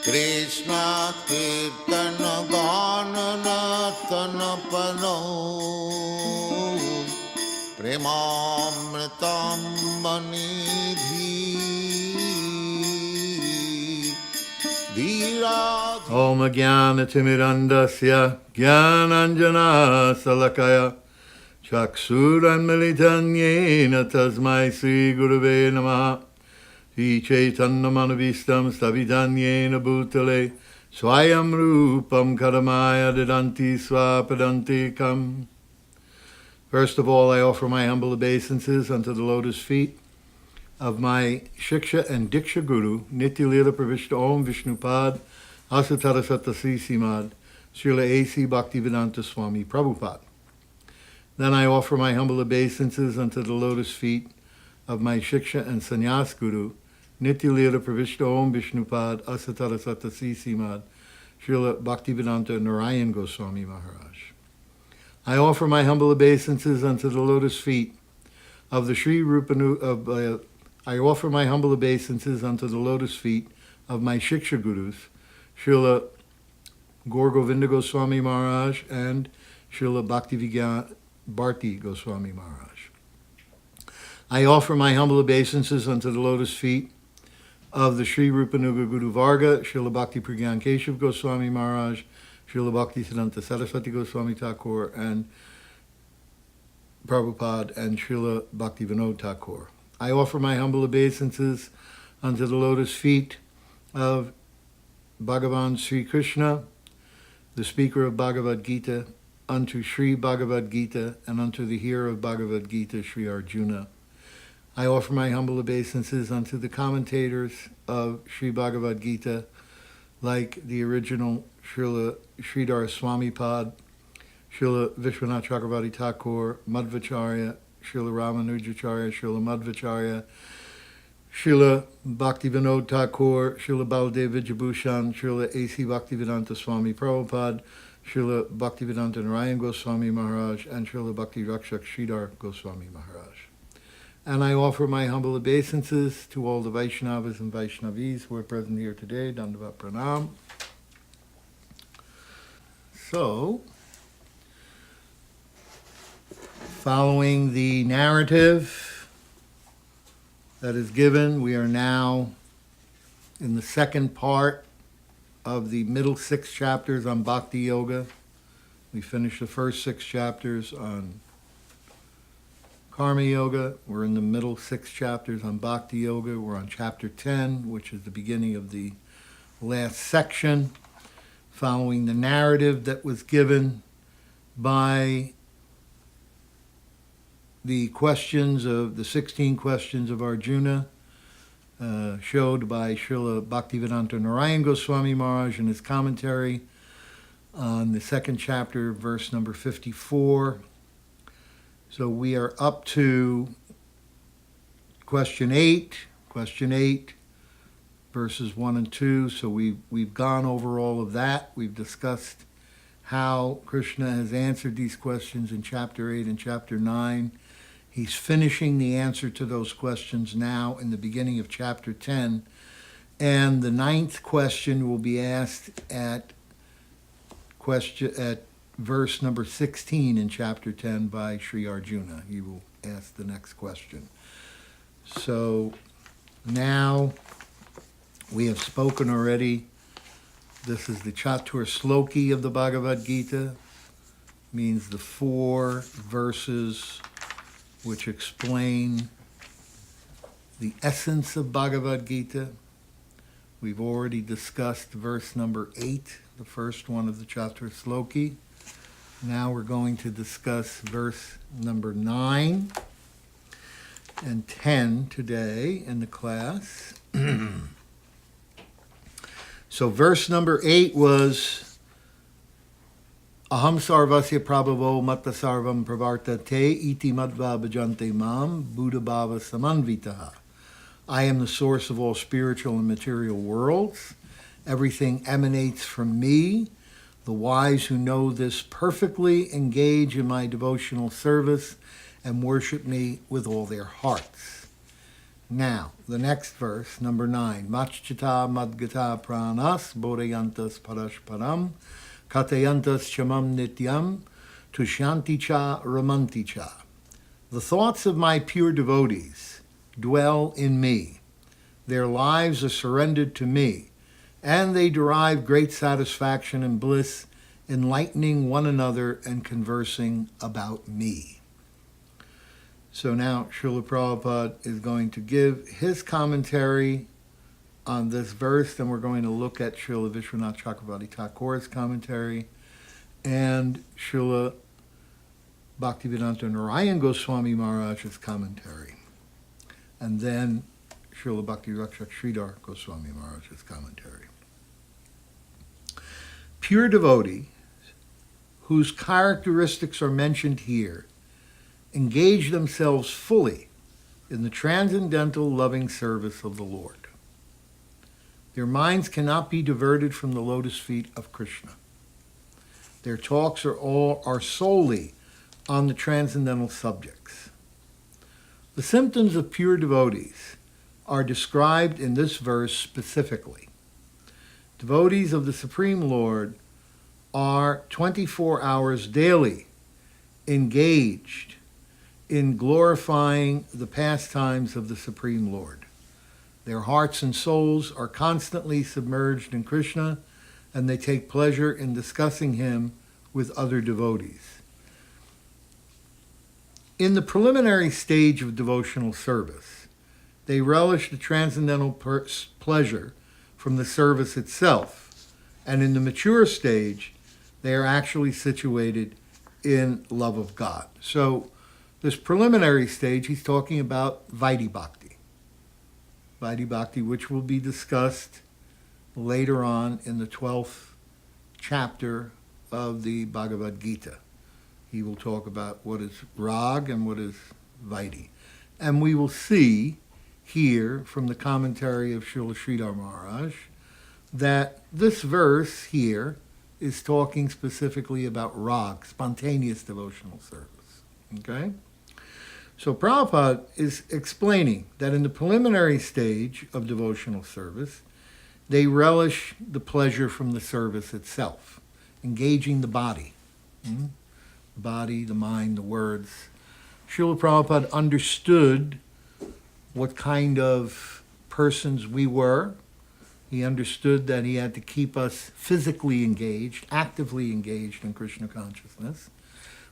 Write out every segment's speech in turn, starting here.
Krishna Kirtana Ganana Tanapano Premamritam Manidhi Dhira Om Jnana-timirandasya Jnananjana Salakaya Chaksuranmilitanyena Tasmai Sri Gurave Namaha Sri Chaitanya-manavistam Stavitanyena Bhutale Swayam Rupam Karamaya Dadanti Swapadantikam. First of all, I offer my humble obeisances unto the lotus feet of my Shiksha and Diksha Guru, Nityalila Pravishta Om Vishnupad Asatara Satasi Simad, Srila A.C. Bhaktivedanta Swami Prabhupada. Then I offer my humble obeisances unto the lotus feet of my Shiksha and Sannyas Guru, Nityalila Pravishta Om Vishnupad Asatara Satasi Simad, Srila Bhaktivedanta Narayan Goswami Maharaj. I offer my humble obeisances unto the lotus feet of the Sri Rupa I offer my humble obeisances unto the lotus feet of my Shiksha Gurus, Srila Gaur Govinda Goswami Maharaj and Srila Bhaktivedanta Bharti Goswami Maharaj. I offer my humble obeisances unto the lotus feet of the Sri Rupanuga Guru Varga, Srila Bhakti Pragyan Keshav Goswami Maharaj, Srila Bhaktisiddhanta Saraswati Goswami Thakur, and Prabhupada, and Srila Bhaktivinoda Thakur. I offer my humble obeisances unto the lotus feet of Bhagavan Sri Krishna, the speaker of Bhagavad Gita, unto Sri Bhagavad Gita, and unto the hearer of Bhagavad Gita, Sri Arjuna. I offer my humble obeisances unto the commentators of Sri Bhagavad Gita, like the original Srila Sridhar Swamipad, Srila Vishwanath Chakravarti Thakur, Madhvacharya, Srila Ramanujacharya, Srila Madhvacharya, Srila Bhaktivinoda Thakur, Srila Baladev Vijabhushan, Srila A.C. Bhaktivedanta Swami Prabhupada, Srila Bhaktivedanta Narayan Goswami Maharaj, and Srila Bhakti Rakshak Sridhar Goswami Maharaj. And I offer my humble obeisances to all the Vaishnavas and Vaishnavis who are present here today. Dandavat Pranam. So, following the narrative that is given, we are now in the second part of the middle 6 chapters on Bhakti Yoga. We finished the first 6 chapters on Karma Yoga. We're in the middle 6 chapters on Bhakti Yoga. We're on chapter 10, which is the beginning of the last section, following the narrative that was given by the questions of the 16 questions of Arjuna, showed by Srila Bhaktivedanta Narayan Goswami Maharaj in his commentary on the second chapter, verse number 54. So we are up to question 8, verses 1 and 2. So we've gone over all of that. We've discussed how Krishna has answered these questions in chapter 8 and chapter 9. He's finishing the answer to those questions now in the beginning of chapter 10. And the 9th question will be asked at verse number 16 in chapter 10 by Sri Arjuna. He will ask the next question. So now we have spoken already. This is the Chatur Sloki of the Bhagavad Gita. Means the 4 verses which explain the essence of Bhagavad Gita. We've already discussed verse number 8, the first one of the Chatur Sloki. Now we're going to discuss verse number 9 and 10 today in the class. So verse number 8 was Aham sarvasya prabhavo matta sarvam pravartate iti madva bhajante mam buddha bhava samanvitaha. I am the source of all spiritual and material worlds. Everything emanates from me. The wise who know this perfectly engage in my devotional service and worship me with all their hearts. Now, the next verse, number 9. Machchita madgata pranas bodhayantas parashparam katayantas chamam nityam tushyanti cha ramanti cha. The thoughts of my pure devotees dwell in me. Their lives are surrendered to me, and they derive great satisfaction and bliss, enlightening one another and conversing about me. So now Srila Prabhupada is going to give his commentary on this verse, then we're going to look at Srila Vishwanath Chakravarti Thakur's commentary and Srila Bhaktivedanta Narayan Goswami Maharaj's commentary, and then Srila Bhakti Rakshak Sridhar Goswami Maharaj's commentary. Pure devotees, whose characteristics are mentioned here, engage themselves fully in the transcendental loving service of the Lord. Their minds cannot be diverted from the lotus feet of Krishna. Their talks are solely on the transcendental subjects. The symptoms of pure devotees are described in this verse specifically. Devotees of the Supreme Lord are 24 hours daily engaged in glorifying the pastimes of the Supreme Lord. Their hearts and souls are constantly submerged in Krishna, and they take pleasure in discussing him with other devotees. In the preliminary stage of devotional service, they relish the transcendental pleasure from the service itself, and in the mature stage, they are actually situated in love of God. So, this preliminary stage, he's talking about Vaidhi Bhakti. Vaidhi Bhakti, which will be discussed later on in the 12th chapter of the Bhagavad Gita. He will talk about what is Rag and what is Vaidhi. And we will see here from the commentary of Srila Sridhar Maharaj that this verse here is talking specifically about Rag, spontaneous devotional service. Okay? So Prabhupada is explaining that in the preliminary stage of devotional service, they relish the pleasure from the service itself, engaging the body. The body, the mind, the words. Srila Prabhupada understood what kind of persons we were. He understood that he had to keep us physically engaged, actively engaged in Krishna consciousness,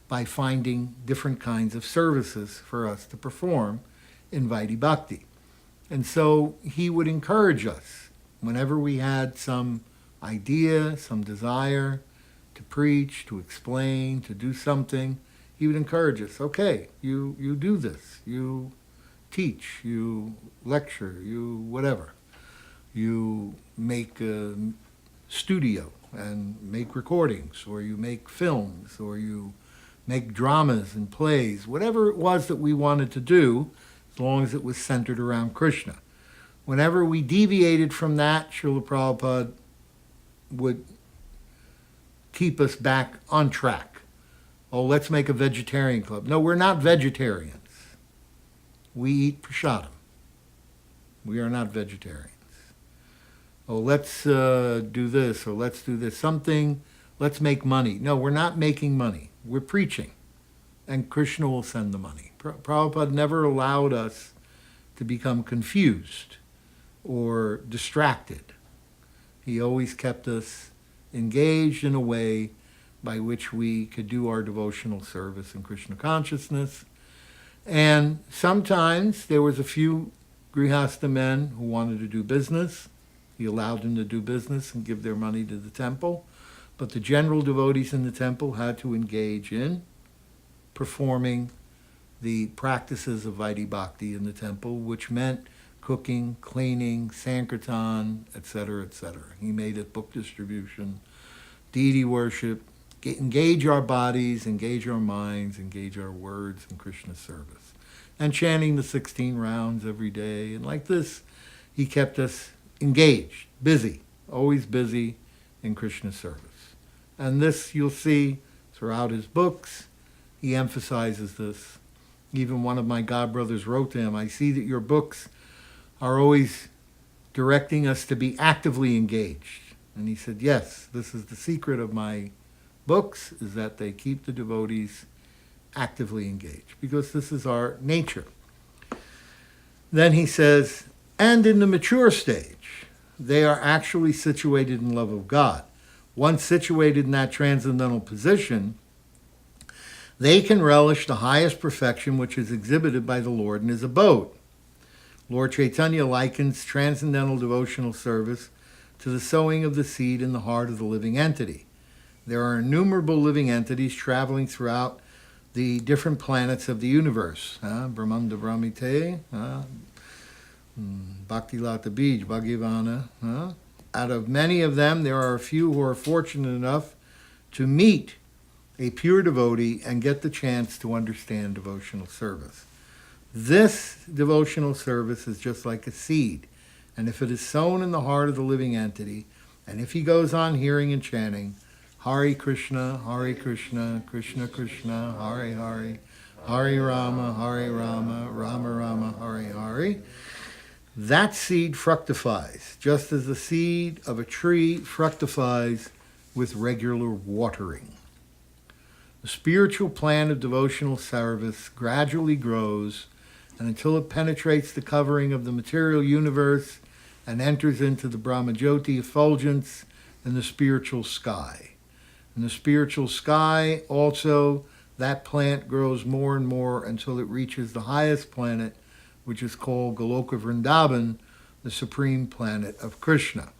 by finding different kinds of services for us to perform in Vaidhi Bhakti. And so he would encourage us, whenever we had some idea, some desire to preach, to explain, to do something, he would encourage us, okay, you do this, you teach, you lecture, you whatever. You make a studio and make recordings, or you make films, or you make dramas and plays, whatever it was that we wanted to do, as long as it was centered around Krishna. Whenever we deviated from that, Srila Prabhupada would keep us back on track. Oh, let's make a vegetarian club. No, we're not vegetarians. We eat prasadam. We are not vegetarians. Oh, let's do this, or let's do this. Something, let's make money. No, we're not making money. We're preaching, and Krishna will send the money. Prabhupada never allowed us to become confused or distracted. He always kept us engaged in a way by which we could do our devotional service in Krishna consciousness. And sometimes there was a few Grihastha men who wanted to do business. He allowed them to do business and give their money to the temple. But the general devotees in the temple had to engage in performing the practices of Vaidhi Bhakti in the temple, which meant cooking, cleaning, sankirtan, etc., etc. He made it book distribution, deity worship, engage our bodies, engage our minds, engage our words in Krishna service. And chanting the 16 rounds every day. And like this, he kept us engaged, busy, always busy in Krishna service. And this you'll see throughout his books. He emphasizes this. Even one of my godbrothers wrote to him, I see that your books are always directing us to be actively engaged. And he said, yes, this is the secret of my books, is that they keep the devotees actively engaged, because this is our nature. Then he says, and in the mature stage, they are actually situated in love of God. Once situated in that transcendental position, they can relish the highest perfection which is exhibited by the Lord in his abode. Lord Chaitanya likens transcendental devotional service to the sowing of the seed in the heart of the living entity. There are innumerable living entities traveling throughout the different planets of the universe. Brahmanda Brahmite, Bhakti Lata Bij, Bhagavana. Out of many of them, there are a few who are fortunate enough to meet a pure devotee and get the chance to understand devotional service. This devotional service is just like a seed, and if it is sown in the heart of the living entity, and if he goes on hearing and chanting, Hare Krishna, Krishna Krishna, Hare Hare, Hare Rama, Rama Rama, Hare Hare, that seed fructifies, just as the seed of a tree fructifies with regular watering. The spiritual plant of devotional service gradually grows, and until it penetrates the covering of the material universe and enters into the Brahmajyoti effulgence in the spiritual sky. In the spiritual sky, also, that plant grows more and more until it reaches the highest planet, which is called Goloka Vrindavan, the supreme planet of Krishna.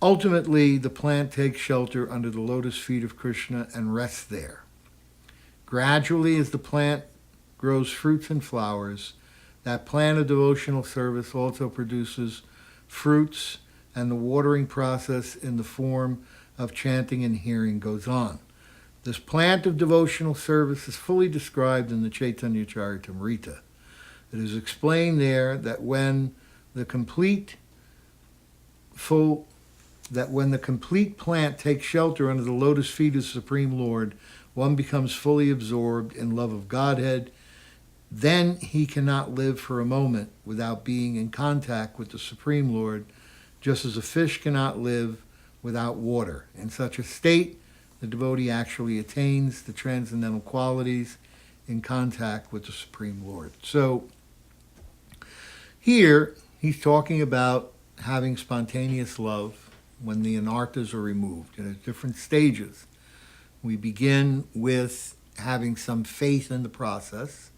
Ultimately, the plant takes shelter under the lotus feet of Krishna and rests there. Gradually, as the plant grows fruits and flowers, that plant of devotional service also produces fruits, and the watering process in the form of chanting and hearing goes on. This plant of devotional service is fully described in the Chaitanya Charitamrita. It is explained there that when the complete plant takes shelter under the lotus feet of the Supreme Lord, one becomes fully absorbed in love of Godhead. Then he cannot live for a moment without being in contact with the Supreme Lord, just as a fish cannot live without water. In such a state, the devotee actually attains the transcendental qualities in contact with the Supreme Lord. So here he's talking about having spontaneous love when the anarthas are removed. And at different stages, we begin with having some faith in the process.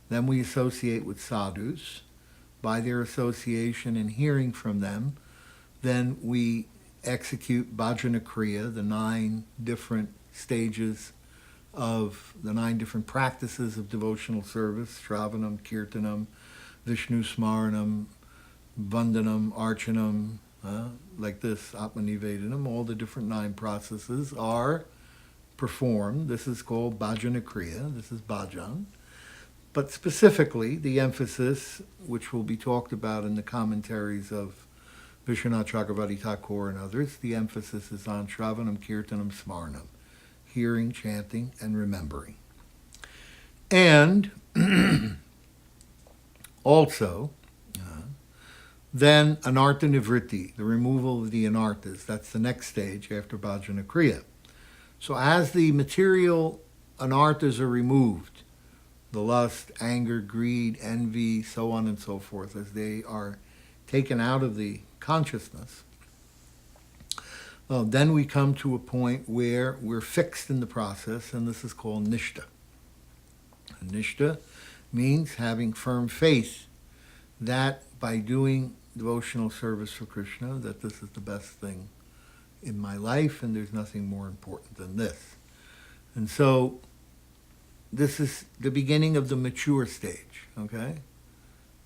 Then we associate with sadhus. By their association and hearing from them, then we execute bhajana kriya, the 9 different stages of the 9 different practices of devotional service: Shravanam, Kirtanam, Vishnu Smaranam, Vandanam, Archanam, like this, Atmanivedanam. All the different 9 processes are performed. This is called bhajana kriya. This is bhajan. But specifically, the emphasis, which will be talked about in the commentaries of Vishwanath Chakravarti Thakur and others, the emphasis is on Shravanam, Kirtanam, Smaranam, hearing, chanting, and remembering. And also, then anartha nivritti, the removal of the anarthas. That's the next stage after bhajana kriya. So as the material anarthas are removed, the lust, anger, greed, envy, so on and so forth, as they are taken out of the consciousness, then we come to a point where we're fixed in the process, and this is called nishta. Nishta means having firm faith that by doing devotional service for Krishna, that this is the best thing in my life, and there's nothing more important than this. And so this is the beginning of the mature stage, okay?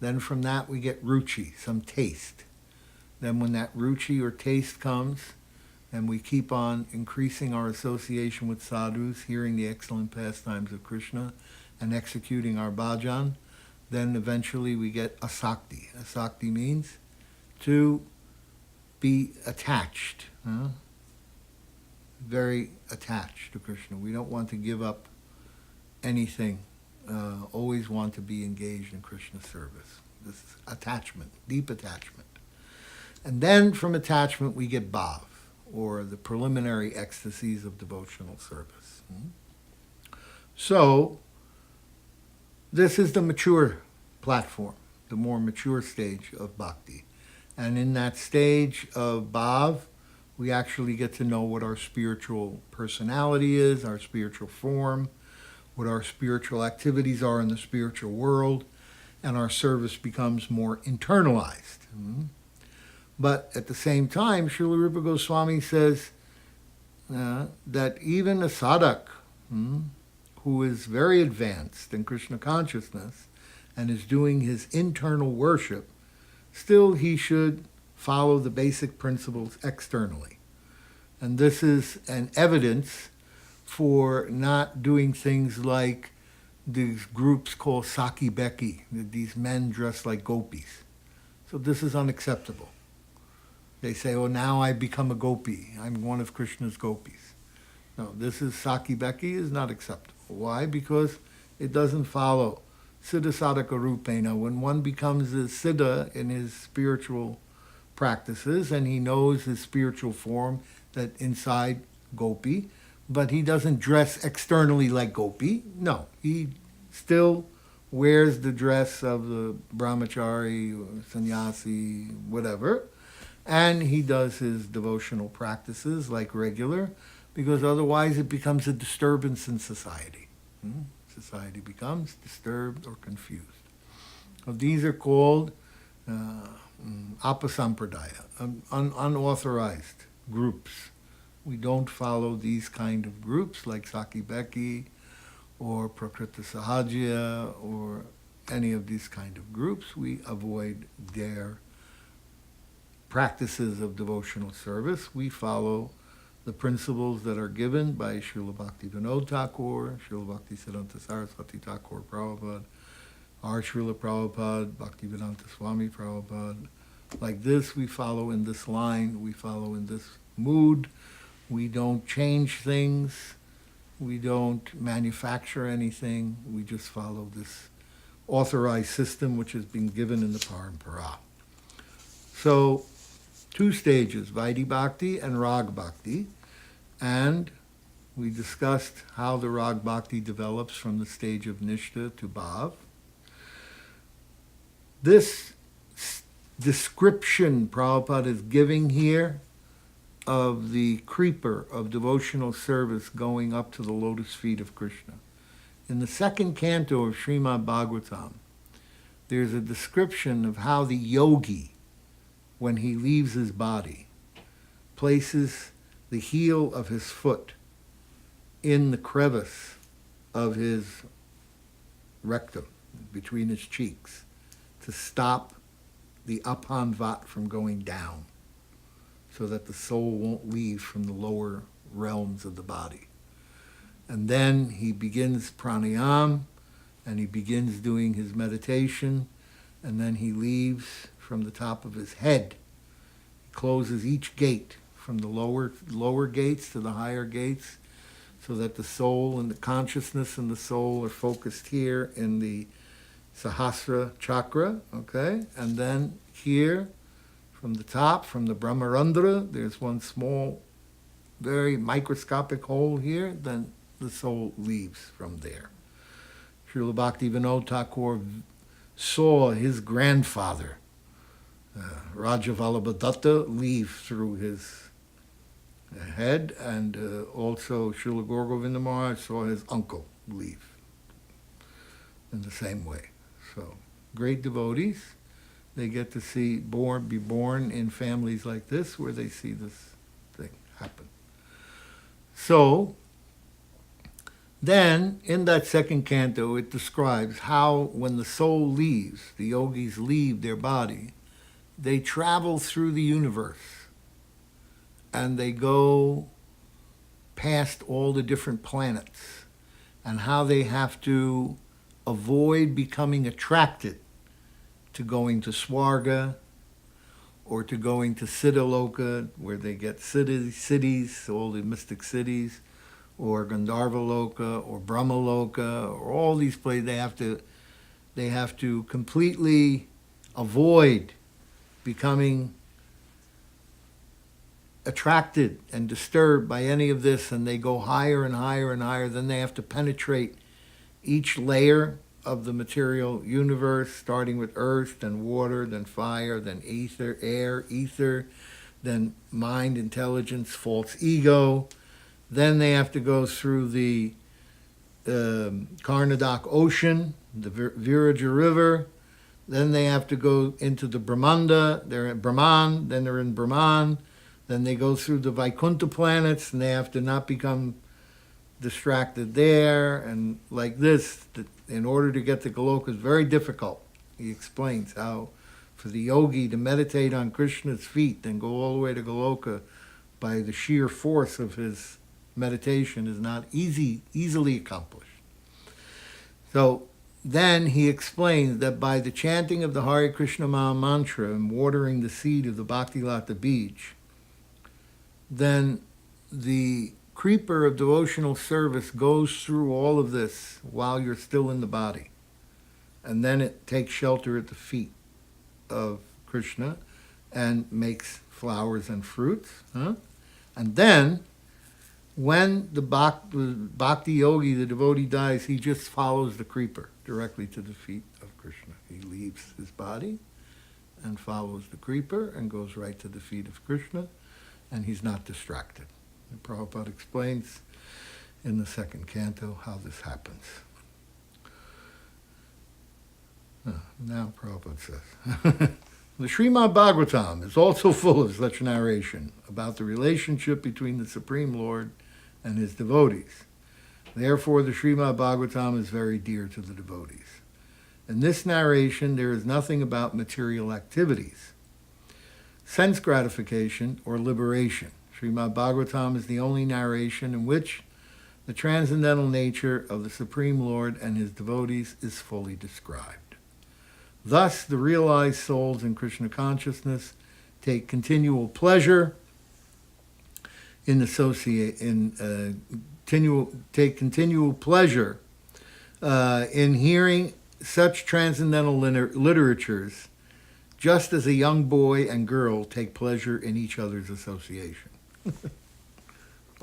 Then from that we get ruchi, some taste. Then when that ruchi or taste comes, and we keep on increasing our association with sadhus, hearing the excellent pastimes of Krishna, and executing our bhajan, then eventually we get asakti. Asakti means to be attached, very attached to Krishna. We don't want to give up anything, always want to be engaged in Krishna service. this attachment, deep attachment. And then from attachment we get bhav, or the preliminary ecstasies of devotional service. So, this is the mature platform, the more mature stage of bhakti. And in that stage of bhav, we actually get to know what our spiritual personality is, our spiritual form, what our spiritual activities are in the spiritual world, and our service becomes more internalized. But at the same time, Srila Rupa Goswami says that even a sadhak who is very advanced in Krishna consciousness and is doing his internal worship, still he should follow the basic principles externally. And this is an evidence for not doing things like these groups called Saki Beki, these men dressed like gopis. So this is unacceptable. They say, oh, now I become a gopi. I'm one of Krishna's gopis. No, this is Saki Beki is not acceptable. Why? Because it doesn't follow Siddha Sadhaka Rupena. When one becomes a Siddha in his spiritual practices and he knows his spiritual form, that inside gopi, but he doesn't dress externally like gopi. No, he still wears the dress of the brahmachari or sannyasi, whatever, and he does his devotional practices like regular, because otherwise it becomes a disturbance in society. Society becomes disturbed or confused. So these are called apasampradaya, unauthorized groups. We don't follow these kind of groups like Saki Beki or Prakrita Sahaja or any of these kind of groups. We avoid their practices of devotional service. We follow the principles that are given by Srila Bhaktivinoda Thakur, Srila Bhaktisiddhanta Saraswati Thakur Prabhupada, our Srila Prabhupada, Bhaktivedanta Swami Prabhupada. Like this, we follow in this line, we follow in this mood. We don't change things. We don't manufacture anything. We just follow this authorized system which has been given in the Parampara. So, two stages, Vaidhi Bhakti and Rag Bhakti. And we discussed how the Rag Bhakti develops from the stage of Nishtha to Bhav. This description Prabhupada is giving here of the creeper of devotional service going up to the lotus feet of Krishna. In the second canto of Srimad Bhagavatam, there's a description of how the yogi, when he leaves his body, places the heel of his foot in the crevice of his rectum, between his cheeks, to stop the apanvat from going down, so that the soul won't leave from the lower realms of the body. And then he begins pranayam, and he begins doing his meditation, and then he leaves from the top of his head. He closes each gate, from the lower gates to the higher gates, so that the soul and the consciousness and the soul are focused here in the Sahasra chakra, okay? And then here, from the top, from the Brahmarandra, there's one small, very microscopic hole here, then the soul leaves from there. Srila Bhaktivinoda Thakur saw his grandfather, Raja Vallabhadatta, leave through his head, and also Srila Gaura Govinda Maharaj saw his uncle leave in the same way. So, great devotees, they get to be born in families like this where they see this thing happen. So, then, in that second canto, it describes how when the soul leaves, the yogis leave their body, they travel through the universe and they go past all the different planets, and how they have to avoid becoming attracted to going to Swarga or to going to Siddhaloka, where they get cities, all the mystic cities, or Gandharva Loka, or Brahma Loka, or all these places. They have to completely avoid becoming attracted and disturbed by any of this, and they go higher and higher and higher, then they have to penetrate each layer of the material universe, starting with earth, then water, then fire, then ether, air, ether, then mind, intelligence, false ego. Then they have to go through the Karnadak Ocean, the Viraja River. Then they have to go into the Brahmanda. They're in Brahman. Then they're in Brahman. Then they go through the Vaikuntha planets, and they have to not become distracted there. And like this, in order to get to Goloka is very difficult. He explains how for the yogi to meditate on Krishna's feet and go all the way to Goloka by the sheer force of his meditation is not easily accomplished. So then he explains that by the chanting of the Hare Krishna Maha Mantra and watering the seed of the Bhakti Lata Bij, then the creeper of devotional service goes through all of this while you're still in the body. And then it takes shelter at the feet of Krishna and makes flowers and fruits. And then, when the bhakti yogi, the devotee, dies, he just follows the creeper directly to the feet of Krishna. He leaves his body and follows the creeper and goes right to the feet of Krishna, and he's not distracted. And Prabhupada explains in the second canto how this happens. Now Prabhupada says, the Srimad Bhagavatam is also full of such narration about the relationship between the Supreme Lord and his devotees. Therefore, the Srimad Bhagavatam is very dear to the devotees. In this narration, there is nothing about material activities, sense gratification, or liberation. Srimad Bhagavatam is the only narration in which the transcendental nature of the Supreme Lord and his devotees is fully described. Thus, the realized souls in Krishna consciousness take continual pleasure in in hearing such transcendental literatures, just as a young boy and girl take pleasure in each other's association. I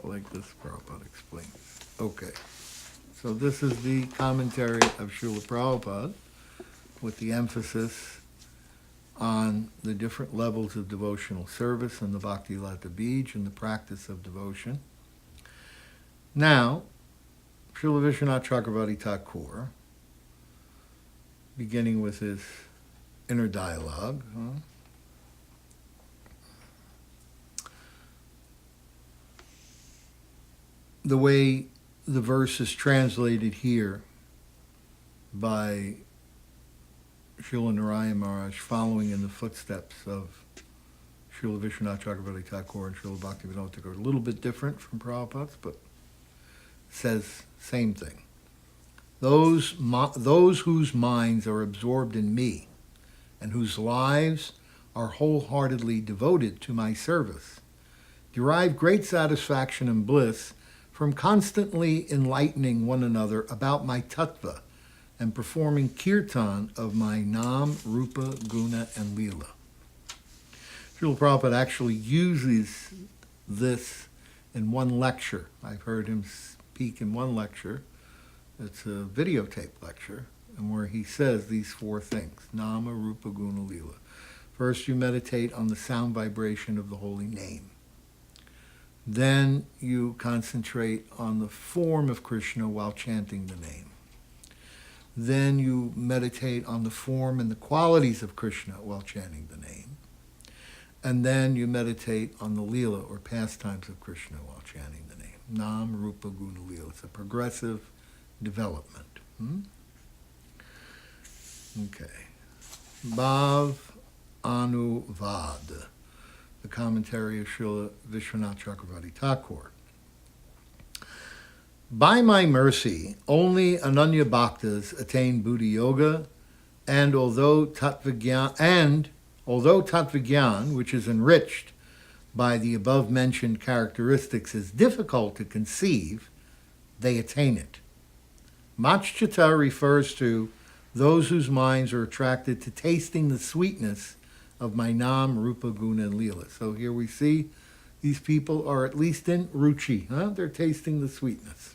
like this, Prabhupada explains. Okay, so this is the commentary of Srila Prabhupada, with the emphasis on the different levels of devotional service and the Bhakti Lata Bij and the practice of devotion. Now, Srila Vishwanath Chakravarti Thakur, beginning with his inner dialogue, the way the verse is translated here by Srila Narayan Maharaj, following in the footsteps of Srila Vishwanath Chakravarti Thakur and Srila Bhaktivinoda Thakur, a little bit different from Prabhupada's, but says same thing. Those whose minds are absorbed in me and whose lives are wholeheartedly devoted to my service derive great satisfaction and bliss from constantly enlightening one another about my tattva and performing kirtan of my Nam, Rupa, Guna, and Leela. Srila Prabhupada actually uses this in one lecture. I've heard him speak in one lecture. It's a videotape lecture, and where he says these four things: Nama, Rupa, Guna, Leela. First, you meditate on the sound vibration of the holy name. Then you concentrate on the form of Krishna while chanting the name. Then you meditate on the form and the qualities of Krishna while chanting the name. And then you meditate on the Leela, or pastimes of Krishna, while chanting the name. Nam, Rupa, Guna, Leela. It's a progressive development. Okay. Bhav Anuvad, the commentary of Srila Vishwanath Chakravarti Thakur. By my mercy, only Ananya Bhaktas attain Buddha Yoga, and although Tattvagyan, which is enriched by the above-mentioned characteristics, is difficult to conceive, they attain it. Machchita refers to those whose minds are attracted to tasting the sweetness of my Nam, Rupa, Guna, and Leela. So here we see these people are at least in Ruchi. Huh? They're tasting the sweetness.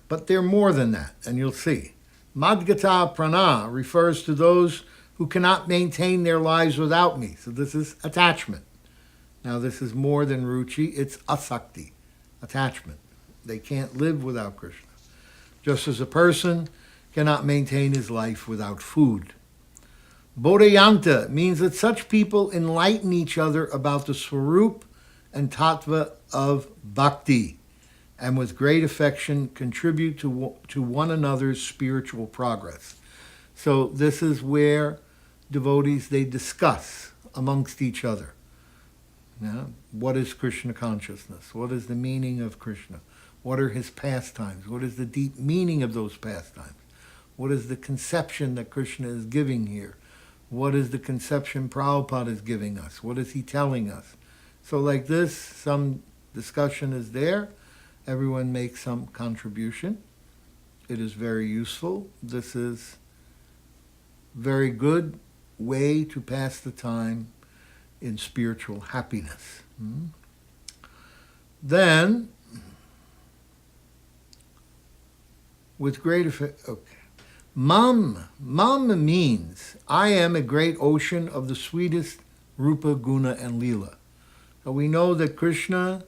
But they're more than that, and you'll see. Madgata Prana refers to those who cannot maintain their lives without me. So this is attachment. Now this is more than Ruchi, it's Asakti, attachment. They can't live without Krishna. Just as a person cannot maintain his life without food. Bodhayanta means that such people enlighten each other about the Swarup and Tattva of Bhakti, and with great affection contribute to one another's spiritual progress. So this is where devotees, they discuss amongst each other. What is Krishna consciousness? What is the meaning of Krishna? What are his pastimes? What is the deep meaning of those pastimes? What is the conception that Krishna is giving here? What is the conception Prabhupada is giving us? What is he telling us? So like this, some discussion is there. Everyone makes some contribution. It is very useful. This is very good way to pass the time in spiritual happiness. Then, with great effect, okay. Mam means I am a great ocean of the sweetest Rupa, Guna, and Leela. So we know that Krishna,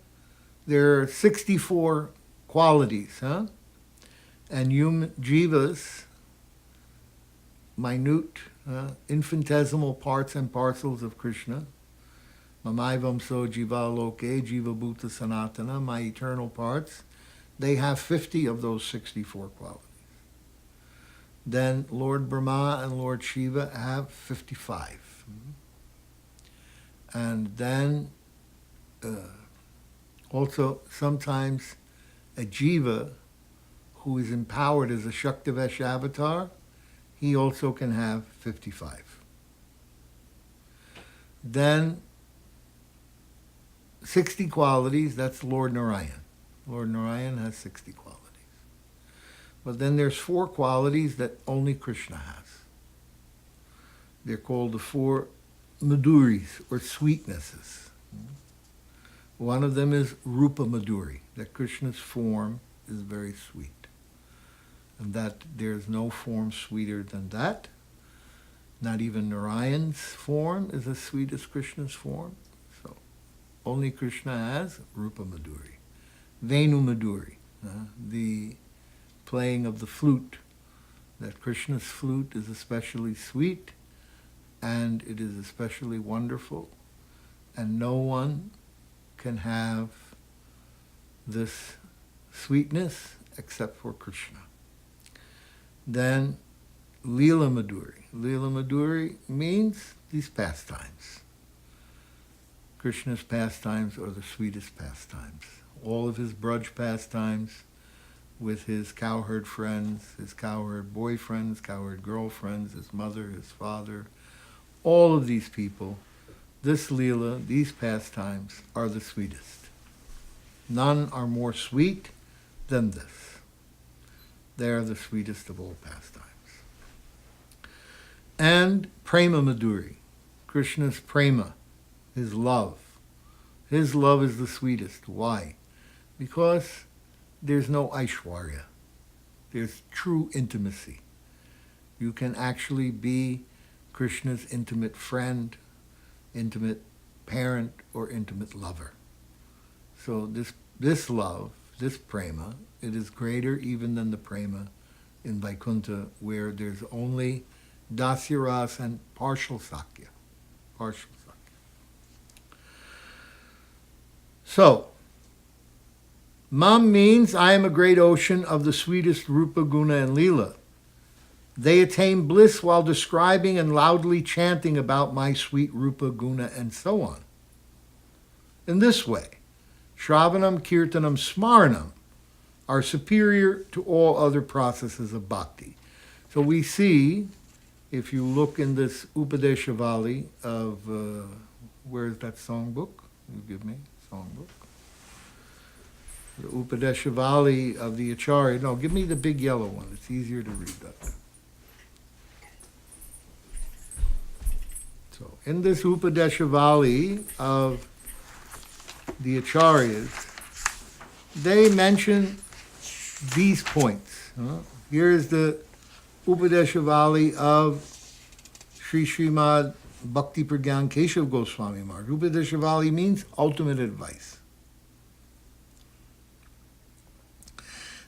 there are 64 qualities, and jivas, minute, infinitesimal parts and parcels of Krishna. Mamaivam so jiva loke, jiva bhuta sanatana, my eternal parts. They have 50 of those 64 qualities. Then Lord Brahma and Lord Shiva have 55. And then also sometimes a jiva who is empowered as a Shaktivesh avatar, he also can have 55. Then 60 qualities, that's Lord Narayan. Lord Narayan has 60 qualities. But then there's 4 qualities that only Krishna has. They're called the 4 Maduris, or sweetnesses. One of them is Rupa Maduri, that Krishna's form is very sweet. And that there's no form sweeter than that. Not even Narayan's form is as sweet as Krishna's form. So only Krishna has Rupa Maduri. Venu Maduri, the playing of the flute, that Krishna's flute is especially sweet and it is especially wonderful, and no one can have this sweetness except for Krishna. Then Leela Maduri. Leela Maduri means these pastimes. Krishna's pastimes are the sweetest pastimes. All of his Braj pastimes, with his cowherd friends, his cowherd boyfriends, cowherd girlfriends, his mother, his father, all of these people, this Leela, these pastimes are the sweetest. None are more sweet than this. They are the sweetest of all pastimes. And Prema Maduri, Krishna's prema, his love. His love is the sweetest. Why? Because there's no Aishwarya. There's true intimacy. You can actually be Krishna's intimate friend, intimate parent, or intimate lover. So this love, this prema, it is greater even than the prema in Vaikuntha, where there's only dasyaras and partial sakya. Partial sakya. So, Mam means I am a great ocean of the sweetest Rupa, Guna, and Leela. They attain bliss while describing and loudly chanting about my sweet Rupa, Guna, and so on. In this way, Shravanam, Kirtanam, Smaranam are superior to all other processes of bhakti. So we see, if you look in this Upadeshavali of, where's that songbook? You give me a songbook. The Upadeshavali of the Acharya. No, give me the big yellow one. It's easier to read that. in this Upadeshavali of the Acharyas, they mention these points. Here's the Upadeshavali of Sri Srimad Bhakti Pragyan Keshav Goswami Maharaj. Upadeshavali means ultimate advice.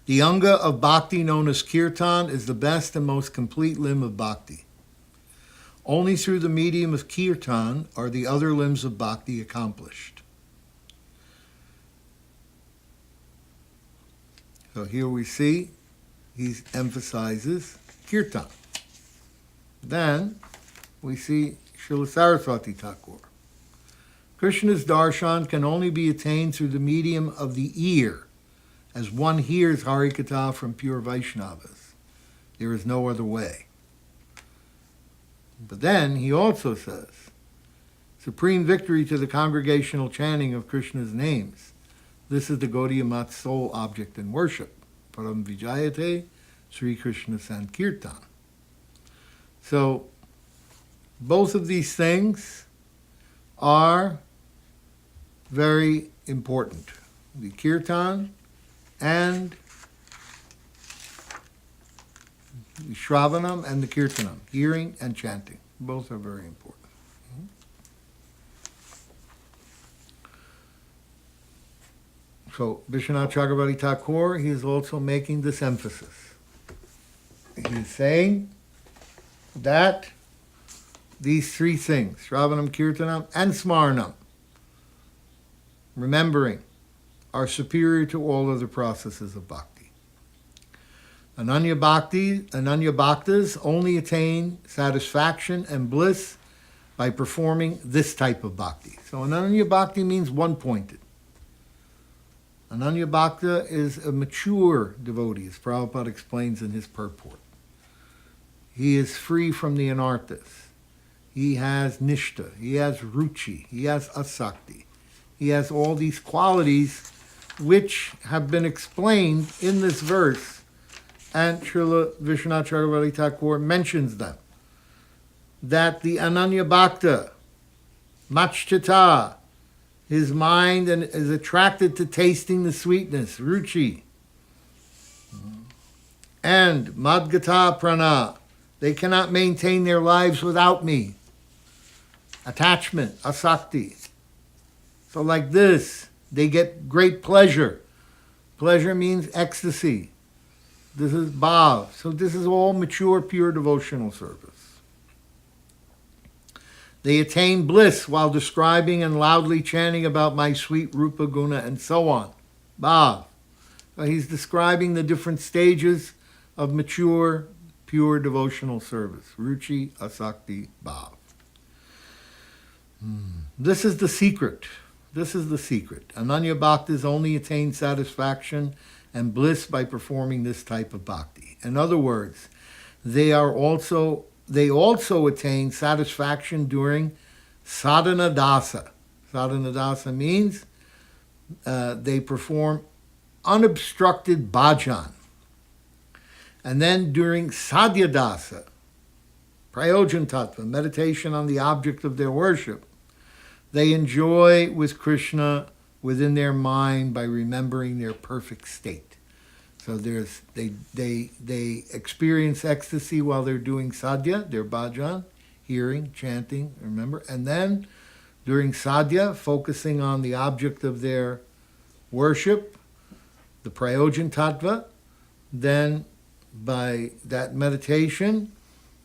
The Anga of Bhakti known as Kirtan is the best and most complete limb of Bhakti. Only through the medium of Kirtan are the other limbs of Bhakti accomplished. So here we see he emphasizes Kirtan. Then we see Srila Saraswati Thakur. Krishna's darshan can only be attained through the medium of the ear, as one hears Harikatha from pure Vaishnavas. There is no other way. But then he also says, supreme victory to the congregational chanting of Krishna's names. This is the Gaudiya Mat's sole object in worship. Param Vijayate Sri Krishna Sankirtan. So, both of these things are very important. The Kirtan and the Shravanam and the Kirtanam, hearing and chanting. Both are very important. So, Vishwanath Chakravarti Thakur, he is also making this emphasis. He is saying that these three things, Shravanam, Kirtanam, and Smaranam, remembering, are superior to all other processes of bhakti. Ananya bhaktas only attain satisfaction and bliss by performing this type of bhakti. So Ananya bhakti means one-pointed. Ananya bhakta is a mature devotee, as Prabhupada explains in his purport. He is free from the anarthas. He has nishta, he has ruchi, he has asakti. He has all these qualities which have been explained in this verse, and Srila Vishwanath Chakravarti Thakur mentions them. That the Ananya Bhakta, Machchita, his mind and is attracted to tasting the sweetness, ruchi. And Madgata Prana, they cannot maintain their lives without me. Attachment, asakti. So like this, they get great pleasure. Pleasure means ecstasy. This is bhav. So this is all mature, pure devotional service. They attain bliss while describing and loudly chanting about my sweet Rupa Guna and so on. Bhav. So he's describing the different stages of mature, pure devotional service. Ruchi, asakti, bhav. This is the secret. This is the secret. Ananya bhaktas only attain satisfaction and bliss by performing this type of bhakti. In other words, they also attain satisfaction during sadhana dasa. Sadhana dasa means they perform unobstructed bhajan. And then during sadhya dasa, prayojan tattva, meditation on the object of their worship, they enjoy with Krishna within their mind by remembering their perfect state. So they experience ecstasy while they're doing sadhya, their bhajan, hearing, chanting, remember. And then during sadhya, focusing on the object of their worship, the prayojan tattva, then by that meditation,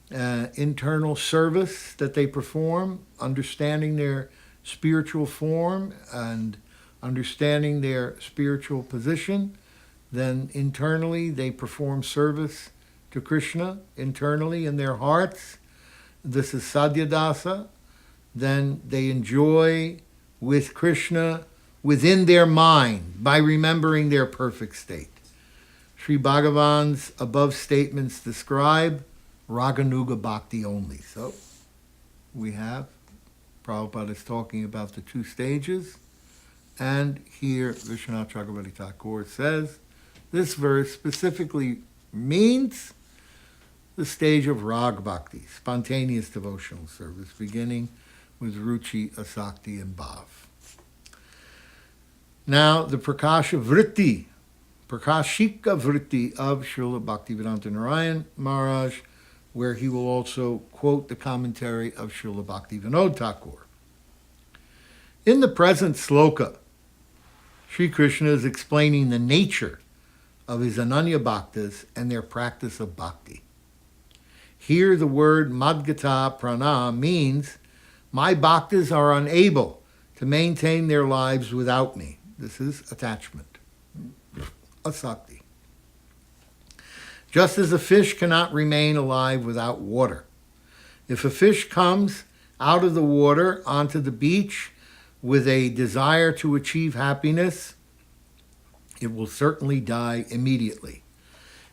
internal service that they perform, understanding their spiritual form and understanding their spiritual position, then internally they perform service to Krishna, internally in their hearts. This is sadhya dasa. Then they enjoy with Krishna within their mind by remembering their perfect state. Sri Bhagavan's above statements describe Raganuga Bhakti only. So we have, Prabhupada is talking about the two stages, and here Vishwanath Chakravarti Thakur says, this verse specifically means the stage of Rag Bhakti, spontaneous devotional service, beginning with Ruchi, Asakti, and Bhav. Now, the Prakashika Vritti of Srila Bhaktivedanta Narayan Maharaj, where he will also quote the commentary of Srila Bhaktivinoda Thakur. In the present sloka, Sri Krishna is explaining the nature of his Ananya Bhaktas and their practice of bhakti. Here the word Madgata Prana means, my bhaktas are unable to maintain their lives without me. This is attachment, asakti. Just as a fish cannot remain alive without water. If a fish comes out of the water onto the beach with a desire to achieve happiness, it will certainly die immediately.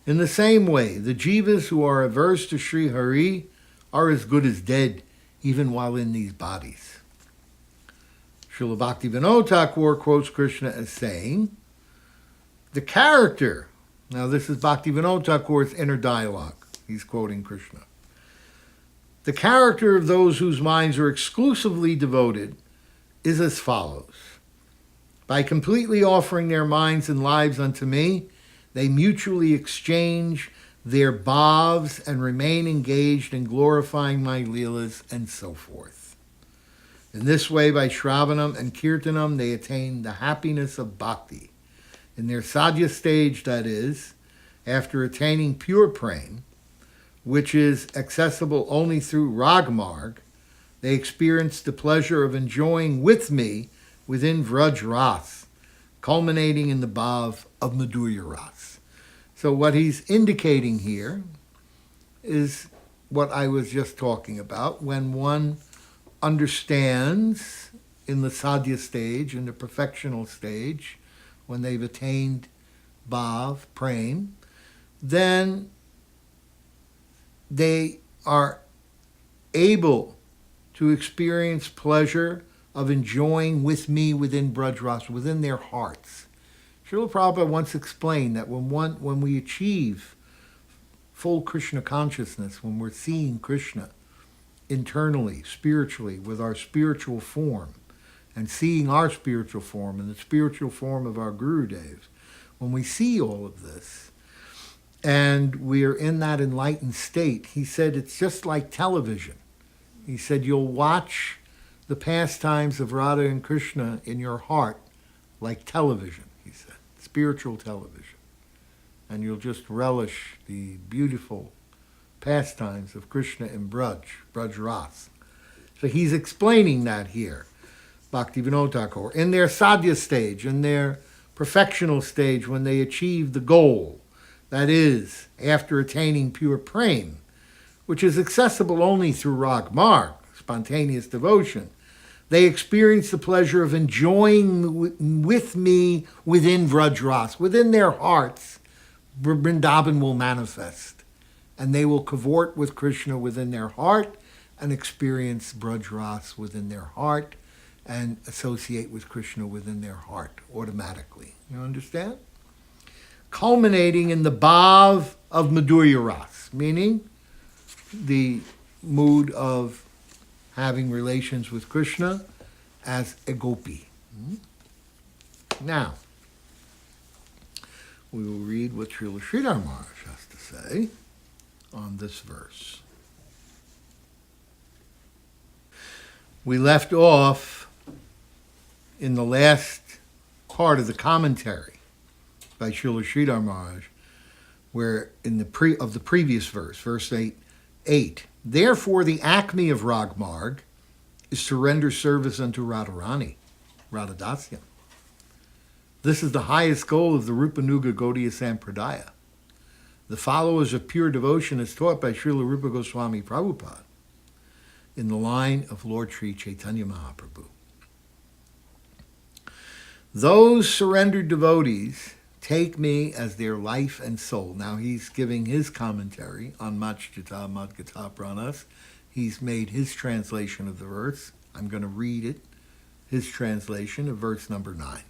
In the same way, the jivas who are averse to Sri Hari are as good as dead, even while in these bodies. Srila Bhaktivinoda Thakur quotes Krishna as saying, the character, now this is Bhaktivinoda Thakur's inner dialogue, he's quoting Krishna. The character of those whose minds are exclusively devoted is as follows. By completely offering their minds and lives unto me, they mutually exchange their bhavs and remain engaged in glorifying my leelas and so forth. In this way, by Shravanam and Kirtanam, they attain the happiness of bhakti. In their sadhya stage, that is, after attaining pure prema, which is accessible only through Ragmarg, they experience the pleasure of enjoying with me within Vraj Ras, culminating in the bhav of Madhurya Ras. So what he's indicating here is what I was just talking about. When one understands in the sadhya stage, in the perfectional stage, when they've attained bhav, prema, then they are able to experience pleasure of enjoying with me within Braj Ras, within their hearts. Srila Prabhupada once explained that when we achieve full Krishna consciousness, when we're seeing Krishna internally, spiritually, with our spiritual form, and seeing our spiritual form and the spiritual form of our Gurudevs, when we see all of this, and we're in that enlightened state, he said it's just like television. He said you'll watch the pastimes of Radha and Krishna in your heart like television, he said, spiritual television. And you'll just relish the beautiful pastimes of Krishna in Braj Ras. So he's explaining that here, Bhaktivinoda Thakur. In their sadhya stage, in their perfectional stage, when they achieve the goal, that is, after attaining pure prema, which is accessible only through Rag Marg, spontaneous devotion, they experience the pleasure of enjoying with me within Vraj Ras. Within their hearts, Vrindavan will manifest, and they will cavort with Krishna within their heart and experience Braj Ras within their heart and associate with Krishna within their heart automatically. You understand? Culminating in the bhav of Madhurya Ras, meaning the mood of having relations with Krishna as a gopi. Now, we will read what Srila Sridhar Maharaj has to say on this verse. We left off in the last part of the commentary by Srila Sridhar Maharaj, where in the previous verse, verse 8, therefore the acme of Ragmarg is to render service unto Radharani, Radhadasyam. This is the highest goal of the Rupanuga Gaudiya Sampradaya. The followers of pure devotion as taught by Srila Rupa Goswami Prabhupada in the line of Lord Sri Chaitanya Mahaprabhu. Those surrendered devotees take me as their life and soul. Now he's giving his commentary on Madhgata Pranas. He's made his translation of the verse. I'm going to read it, his translation of verse number 9.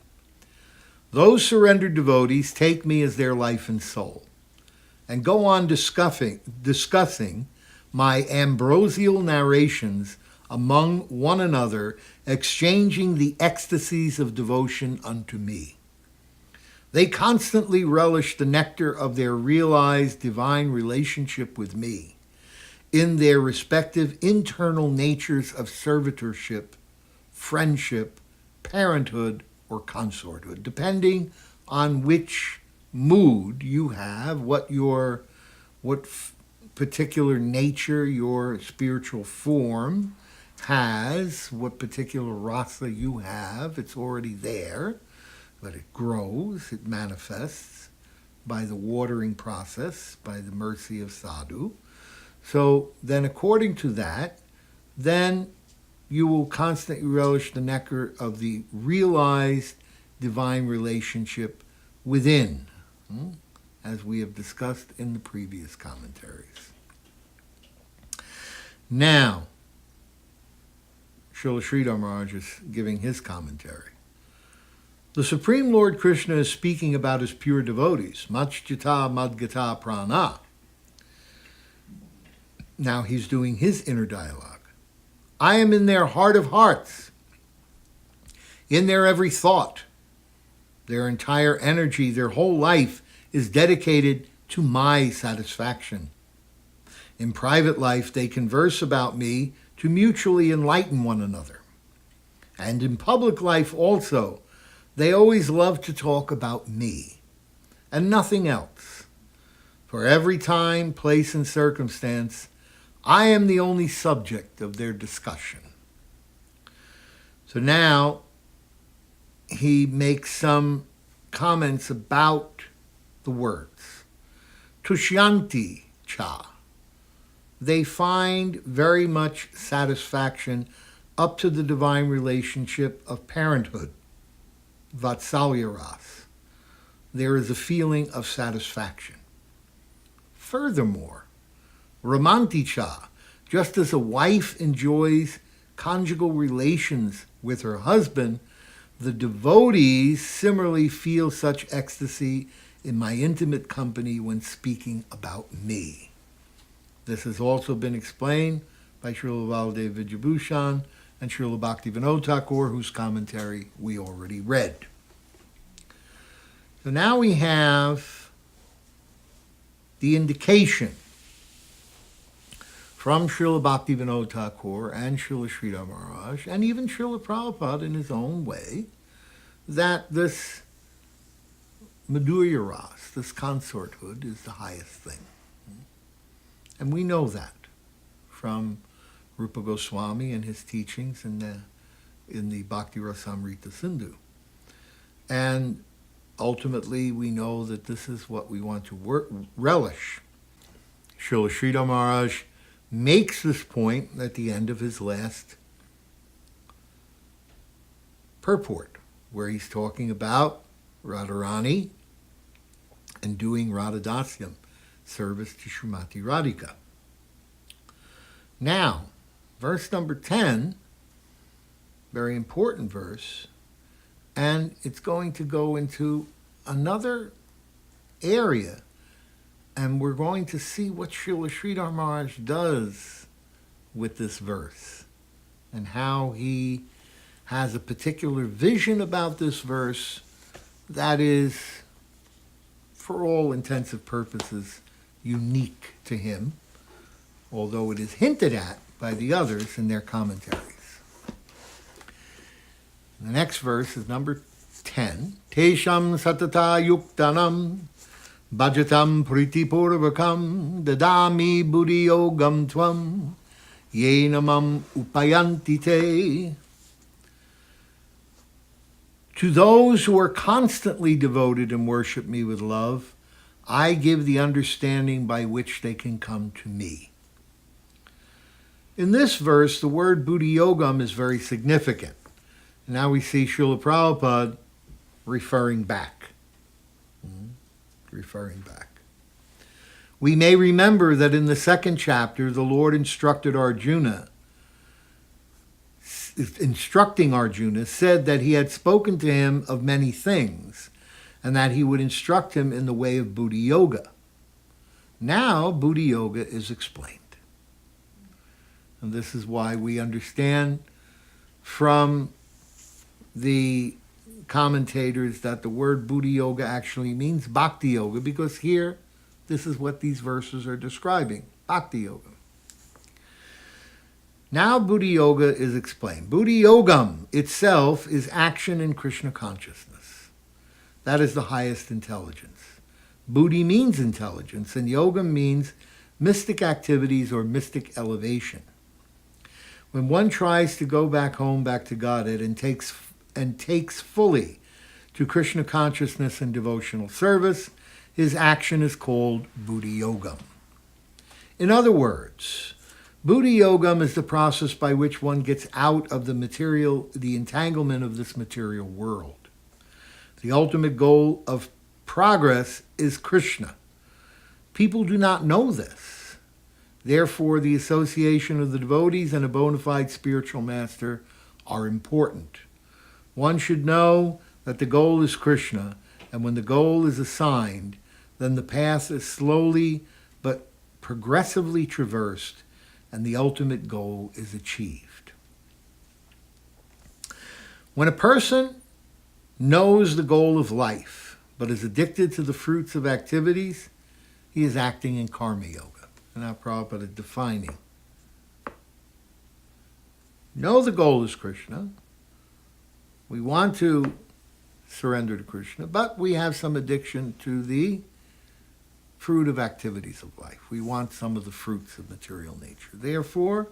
Those surrendered devotees take me as their life and soul, and go on discussing my ambrosial narrations among one another, exchanging the ecstasies of devotion unto me. They constantly relish the nectar of their realized divine relationship with me in their respective internal natures of servitorship, friendship, parenthood, or consorthood, depending on which mood you have, what particular nature your spiritual form has, what particular rasa you have. It's already there, but it grows, it manifests by the watering process, by the mercy of sadhu. So then according to that, then you will constantly relish the nectar of the realized divine relationship within, as we have discussed in the previous commentaries. Now, Srila Sridhar Maharaj is giving his commentary. The Supreme Lord Krishna is speaking about his pure devotees, Machjita Madgata Prana. Now he's doing his inner dialogue. I am in their heart of hearts, in their every thought. Their entire energy, their whole life is dedicated to my satisfaction. In private life, they converse about me to mutually enlighten one another. And in public life also, they always love to talk about me and nothing else. For every time, place, and circumstance, I am the only subject of their discussion. So now he makes some comments about the words. Tushyanti cha. They find very much satisfaction up to the divine relationship of parenthood, vatsalya ras. There is a feeling of satisfaction. Furthermore, Ramanticha, just as a wife enjoys conjugal relations with her husband, the devotees similarly feel such ecstasy in my intimate company when speaking about me. This has also been explained by Srila Valdeva Vijayabhushan and Srila Bhaktivinoda Thakur, whose commentary we already read. So now we have the indication from Srila Bhaktivinoda Thakur and Srila Sridhar Maharaj, and even Srila Prabhupada in his own way, that this Madhurya Ras, this consorthood, is the highest thing. And we know that from Rupa Goswami and his teachings in the Bhakti Rasamrita Sindhu. And ultimately, we know that this is what we want to relish. Srila Sridhar Maharaj makes this point at the end of his last purport, where he's talking about Radharani and doing Radhadasyam, service to Srimati Radhika. Now, verse number 10, very important verse, and it's going to go into another area, and we're going to see what Srila Sridhar Maharaj does with this verse and how he has a particular vision about this verse that is, for all intensive purposes, unique to him, although it is hinted at by the others in their commentaries. The next verse is number 10. Tesham satata yuktanam bhajatam pritipurvakam dadami buddhiyogam tvam yenamam upayanti te. To those who are constantly devoted and worship me with love, I give the understanding by which they can come to me. In this verse, the word Buddhi Yogam is very significant. Now we see Srila Prabhupada referring back. We may remember that in the second chapter, the Lord instructing Arjuna, said that he had spoken to him of many things, and that he would instruct him in the way of Buddhi Yoga. Now, Buddhi Yoga is explained. And this is why we understand from the commentators that the word Buddha Yoga actually means Bhakti Yoga, because here, this is what these verses are describing, Bhakti Yoga. Now Buddha Yoga is explained. Buddha Yogam itself is action in Krishna consciousness. That is the highest intelligence. Buddhi means intelligence, and Yogam means mystic activities or mystic elevation. When one tries to go back home, back to Godhead, and takes fully to Krishna consciousness and devotional service, his action is called Buddha Yogam. In other words, Buddha Yogam is the process by which one gets out of the entanglement of this material world. The ultimate goal of progress is Krishna. People do not know this. Therefore, the association of the devotees and a bona fide spiritual master are important. One should know that the goal is Krishna, and when the goal is assigned, then the path is slowly but progressively traversed, and the ultimate goal is achieved. When a person knows the goal of life, but is addicted to the fruits of activities, he is acting in karma yoga. And now Prabhupada is defining. Know the goal is Krishna. We want to surrender to Krishna, but we have some addiction to the fruit of activities of life. We want some of the fruits of material nature. Therefore,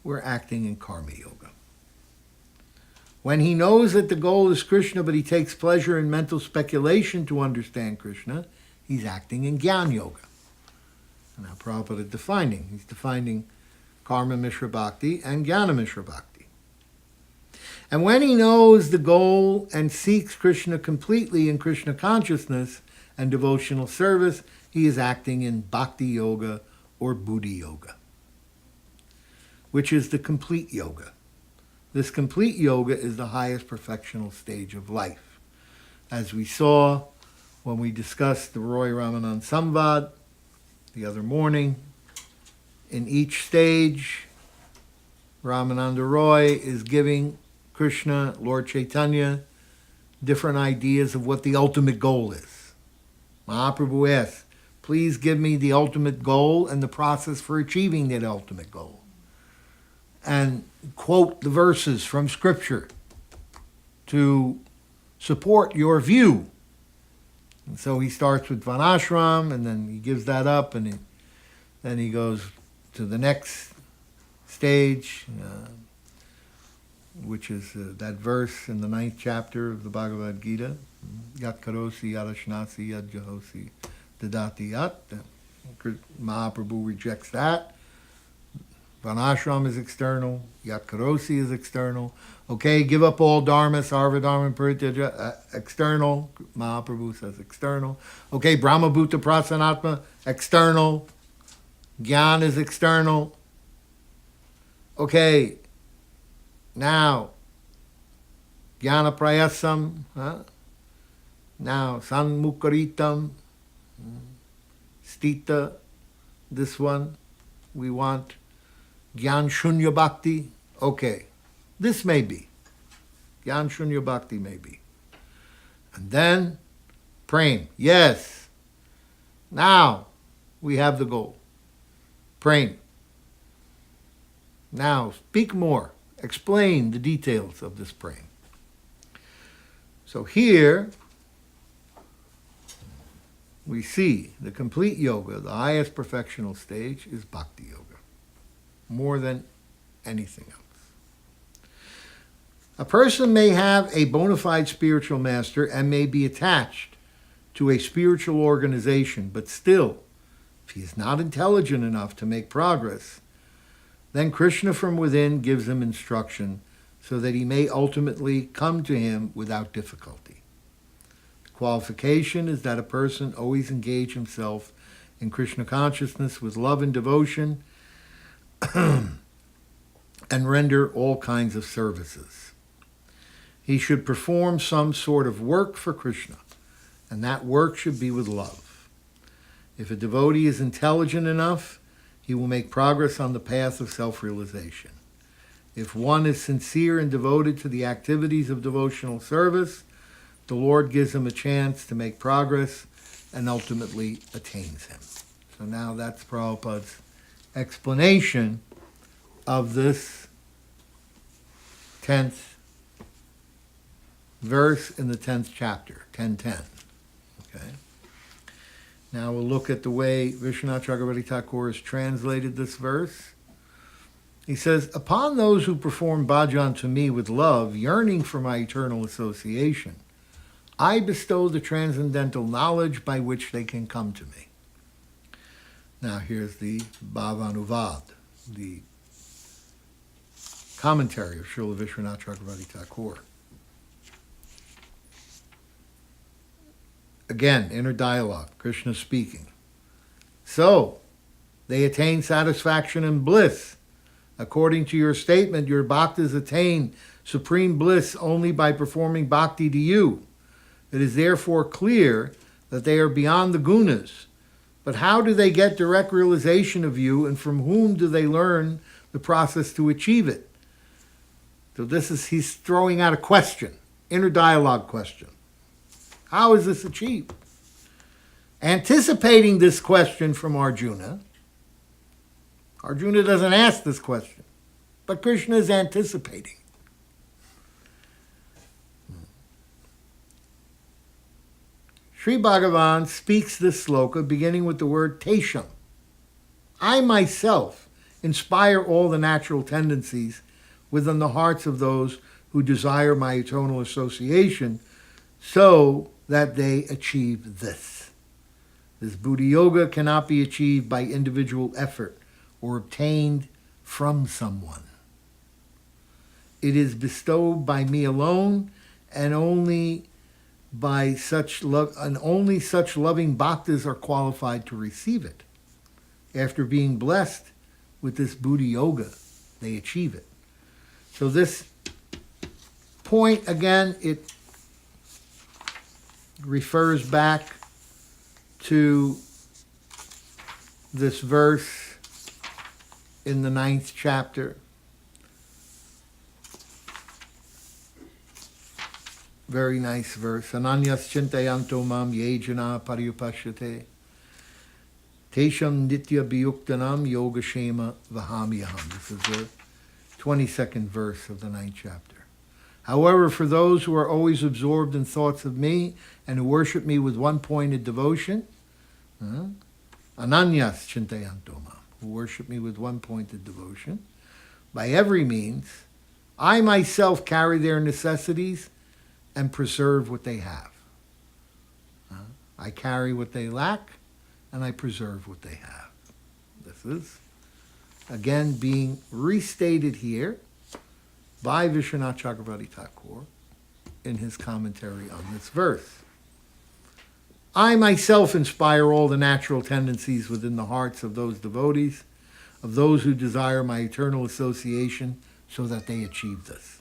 we're acting in karma yoga. When he knows that the goal is Krishna, but he takes pleasure in mental speculation to understand Krishna, he's acting in jnana yoga. And now Prabhupada is defining. He's defining karma mishra bhakti and jnana mishra bhakti. And when he knows the goal and seeks Krishna completely in Krishna consciousness and devotional service, he is acting in bhakti yoga or Buddha yoga, which is the complete yoga. This complete yoga is the highest perfectional stage of life. As we saw when we discussed the Roy Ramanand Samvad the other morning, in each stage, Ramananda Roy is giving Krishna, Lord Chaitanya, different ideas of what the ultimate goal is. Mahaprabhu asks, please give me the ultimate goal and the process for achieving that ultimate goal. And quote the verses from Scripture to support your view. And so he starts with Vanashram, and then he gives that up, and then he goes to the next stage, which is that verse in the 9th chapter of the Bhagavad Gita, Yat karosi yarashnasi yad jahosi dadati yat. Mahaprabhu rejects that. Vanashram is external. Yat karosi is external. Okay, give up all dharma, sarva dharma, parityaja, external. Mahaprabhu says external. Okay, Brahma Bhuta Prasanatma, external. Gyan is external. Okay, now, Jnana Prayasam, now Sanmukaritam, Stita, this one, we want Gyan Shunya Bhakti. Okay, this may be. Gyan Shunya Bhakti may be. And then, Prem, yes. Now, we have the goal. Prem. Now, speak more. Explain the details of this praying. So here we see the complete yoga, the highest perfectional stage is bhakti yoga, more than anything else. A person may have a bona fide spiritual master and may be attached to a spiritual organization, but still, if he is not intelligent enough to make progress, then Krishna from within gives him instruction so that he may ultimately come to him without difficulty. The qualification is that a person always engage himself in Krishna consciousness with love and devotion and render all kinds of services. He should perform some sort of work for Krishna, and that work should be with love. If a devotee is intelligent enough, he will make progress on the path of self-realization. If one is sincere and devoted to the activities of devotional service, the Lord gives him a chance to make progress and ultimately attains him. So now that's Prabhupada's explanation of this 10th verse in the 10th chapter, 10:10. Okay. Now we'll look at the way Vishwanath Chakravarti Thakur has translated this verse. He says, "Upon those who perform bhajan to me with love, yearning for my eternal association, I bestow the transcendental knowledge by which they can come to me." Now here's the Bhavanuvad, the commentary of Srila Vishwanath Chakravarti Thakur. Again, inner dialogue, Krishna speaking. "So, they attain satisfaction and bliss. According to your statement, your bhaktas attain supreme bliss only by performing bhakti to you. It is therefore clear that they are beyond the gunas. But how do they get direct realization of you, and from whom do they learn the process to achieve it?" So he's throwing out a question, inner dialogue question. How is this achieved? Anticipating this question from Arjuna, Arjuna doesn't ask this question, but Krishna is anticipating. Sri Bhagavan speaks this sloka beginning with the word Tesham. I myself inspire all the natural tendencies within the hearts of those who desire my eternal association so that they achieve this. This Buddha Yoga cannot be achieved by individual effort or obtained from someone. It is bestowed by me alone, and only such loving bhaktas are qualified to receive it. After being blessed with this Buddha Yoga, they achieve it. So this point, again, it refers back to this verse in the 9th chapter. Very nice verse. Ananyas chintayanto mam ye jana paryupashyate tesham nitya biyuktanam yogashema vahamyaham. This is the 22nd verse of the 9th chapter. However, for those who are always absorbed in thoughts of me and who worship me with one-pointed devotion, ananyas chintayanto mam, who worship me with one-pointed devotion, by every means, I myself carry their necessities and preserve what they have. I carry what they lack, and I preserve what they have. This is, again, being restated here by Vishwanath Chakravarti Thakur in his commentary on this verse. I myself inspire all the natural tendencies within the hearts of those devotees, of those who desire my eternal association, so that they achieve this.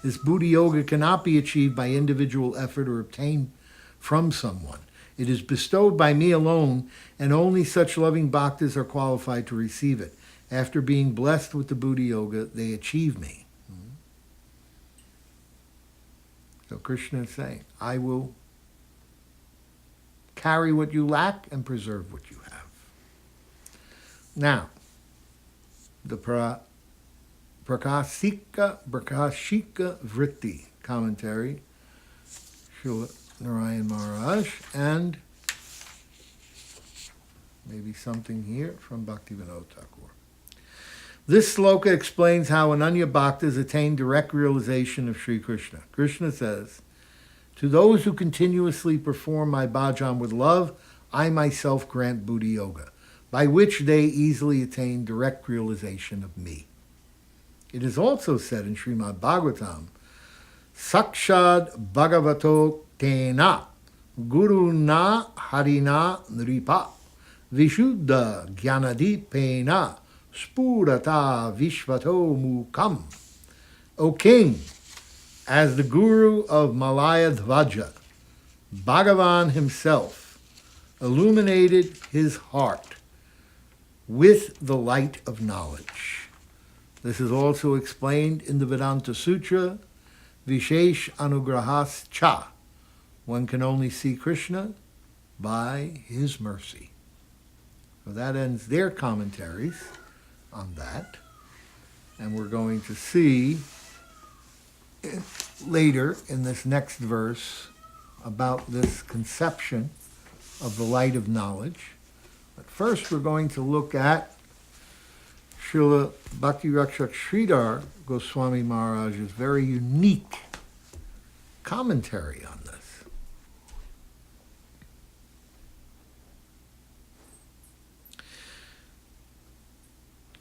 This Buddha Yoga cannot be achieved by individual effort or obtained from someone. It is bestowed by me alone, and only such loving bhaktas are qualified to receive it. After being blessed with the Buddha Yoga, they achieve me. So Krishna is saying, I will carry what you lack and preserve what you have. Now, the Prakashika Vritti commentary, Srila Narayan Maharaj, and maybe something here from Bhaktivinoda Thakur. This sloka explains how Ananya Bhaktas attain direct realization of Sri Krishna. Krishna says, to those who continuously perform my bhajan with love, I myself grant Buddha Yoga, by which they easily attain direct realization of me. It is also said in Srimad Bhagavatam, Sakshad Bhagavato Tena Guru Na Harina Nripa Vishuddha Gyanadipena Spurata Vishvato Mukam. O King, as the Guru of Malaya Dhvaja, Bhagavan himself illuminated his heart with the light of knowledge. This is also explained in the Vedanta Sutra, Vishesh Anugrahas Cha. One can only see Krishna by his mercy. So that ends their commentaries on that. And we're going to see later in this next verse about this conception of the light of knowledge. But first we're going to look at Srila Bhakti Rakshak Sridhar Goswami Maharaj's very unique commentary on this.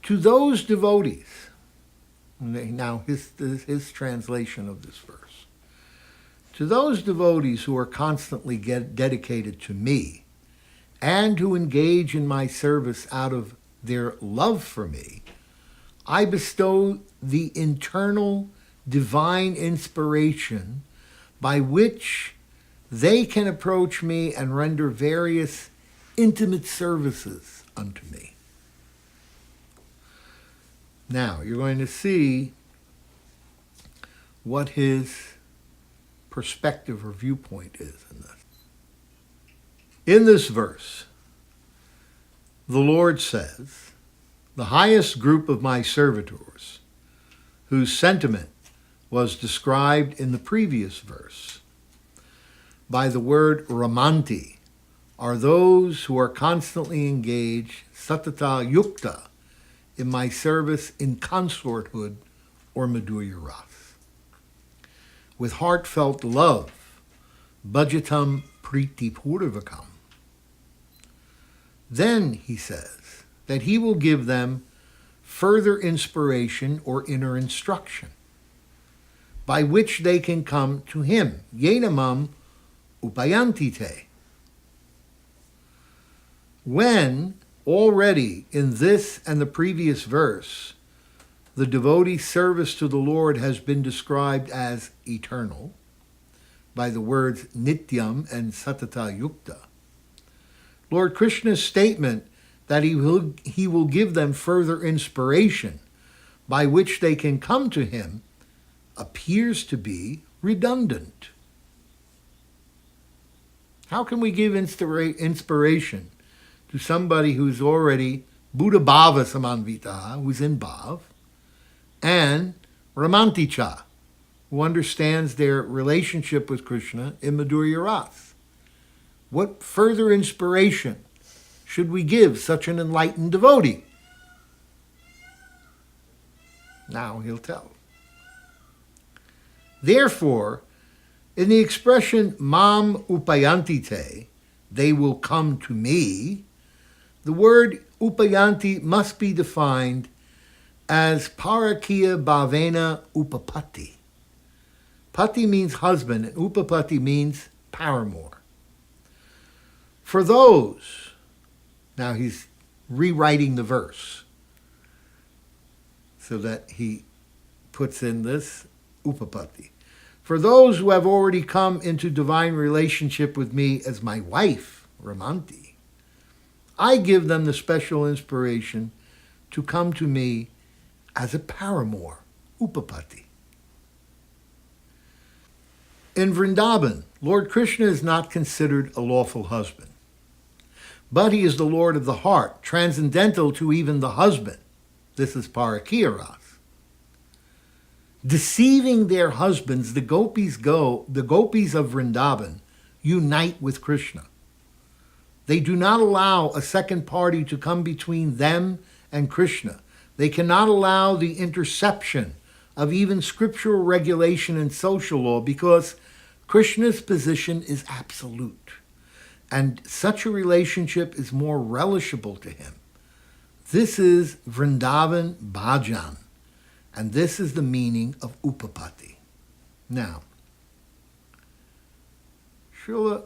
To those devotees, now his translation of this verse, to those devotees who are constantly dedicated to me and who engage in my service out of their love for me, I bestow the internal divine inspiration by which they can approach me and render various intimate services unto me. Now, you're going to see what his perspective or viewpoint is in this. In this verse, the Lord says, the highest group of my servitors, whose sentiment was described in the previous verse by the word ramanti, are those who are constantly engaged, satata yukta, in my service in consorthood or madhurya ras. With heartfelt love, bhajatam priti purvakam. Then, he says, that he will give them further inspiration or inner instruction, by which they can come to him. Yenamam upayantite. When already in this and the previous verse, the devotee's service to the Lord has been described as eternal by the words nityam and satata yukta. Lord Krishna's statement that he will give them further inspiration by which they can come to him appears to be redundant. How can we give inspiration to somebody who's already Buddha Bhava Samanvita, who's in Bhav, and Ramanticha, who understands their relationship with Krishna in Madhurya Ras? What further inspiration should we give such an enlightened devotee? Now he'll tell. Therefore, in the expression mam upayantite, they will come to me, the word upayanti must be defined as parakiya bhavena upapati. Pati means husband, and upapati means paramour. For those, now he's rewriting the verse so that he puts in this upapati. For those who have already come into divine relationship with me as my wife, Ramanti, I give them the special inspiration to come to me as a paramour, upapati. In Vrindavan, Lord Krishna is not considered a lawful husband, but he is the Lord of the heart, transcendental to even the husband. This is parakiya ras. Deceiving their husbands, the gopis of Vrindavan unite with Krishna. They do not allow a second party to come between them and Krishna. They cannot allow the interception of even scriptural regulation and social law because Krishna's position is absolute. And such a relationship is more relishable to him. This is Vrindavan Bhajan. And this is the meaning of upapati. Now, Srila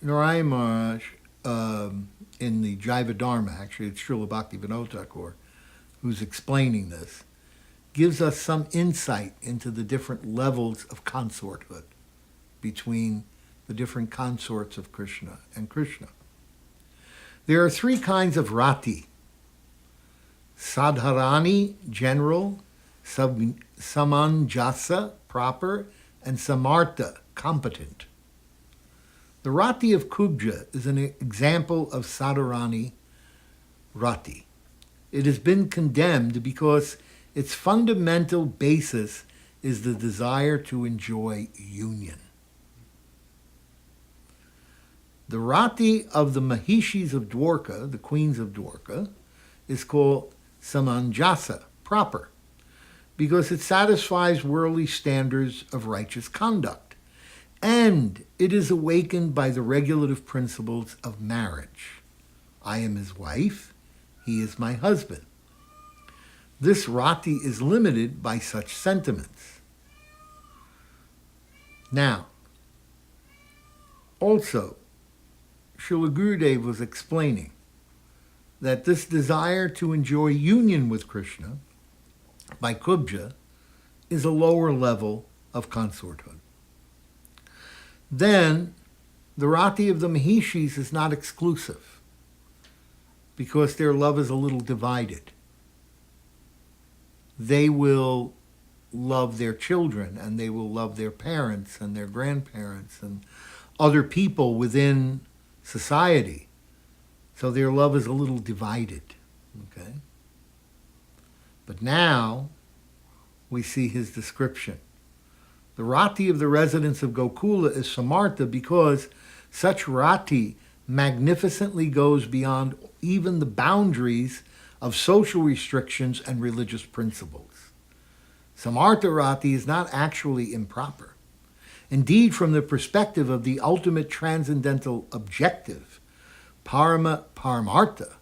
Narayan Maharaj, in the Jaiva Dharma, actually it's Srila Bhaktivinoda Thakur who's explaining this, gives us some insight into the different levels of consorthood between the different consorts of Krishna and Krishna. There are three kinds of rati Sadharani, general, Samanjasa, proper, and Samartha, competent. The Rati of Kubja is an example of Sadharani Rati. It has been condemned because its fundamental basis is the desire to enjoy union. The Rati of the Mahishis of Dwarka, the queens of Dwarka, is called Samanjasa, proper, because it satisfies worldly standards of righteous conduct, and it is awakened by the regulative principles of marriage. I am his wife, he is my husband. This Rati is limited by such sentiments. Now, also, Srila Gurudev was explaining that this desire to enjoy union with Krishna by Kubja is a lower level of consorthood. Then, the Rati of the Mahishis is not exclusive because their love is a little divided. They will love their children, and they will love their parents and their grandparents and other people within society. So their love is a little divided. Okay? But now we see his description. The Rati of the residents of Gokula is Samartha because such Rati magnificently goes beyond even the boundaries of social restrictions and religious principles. Samartha Rati is not actually improper. Indeed, from the perspective of the ultimate transcendental objective, Paramartha,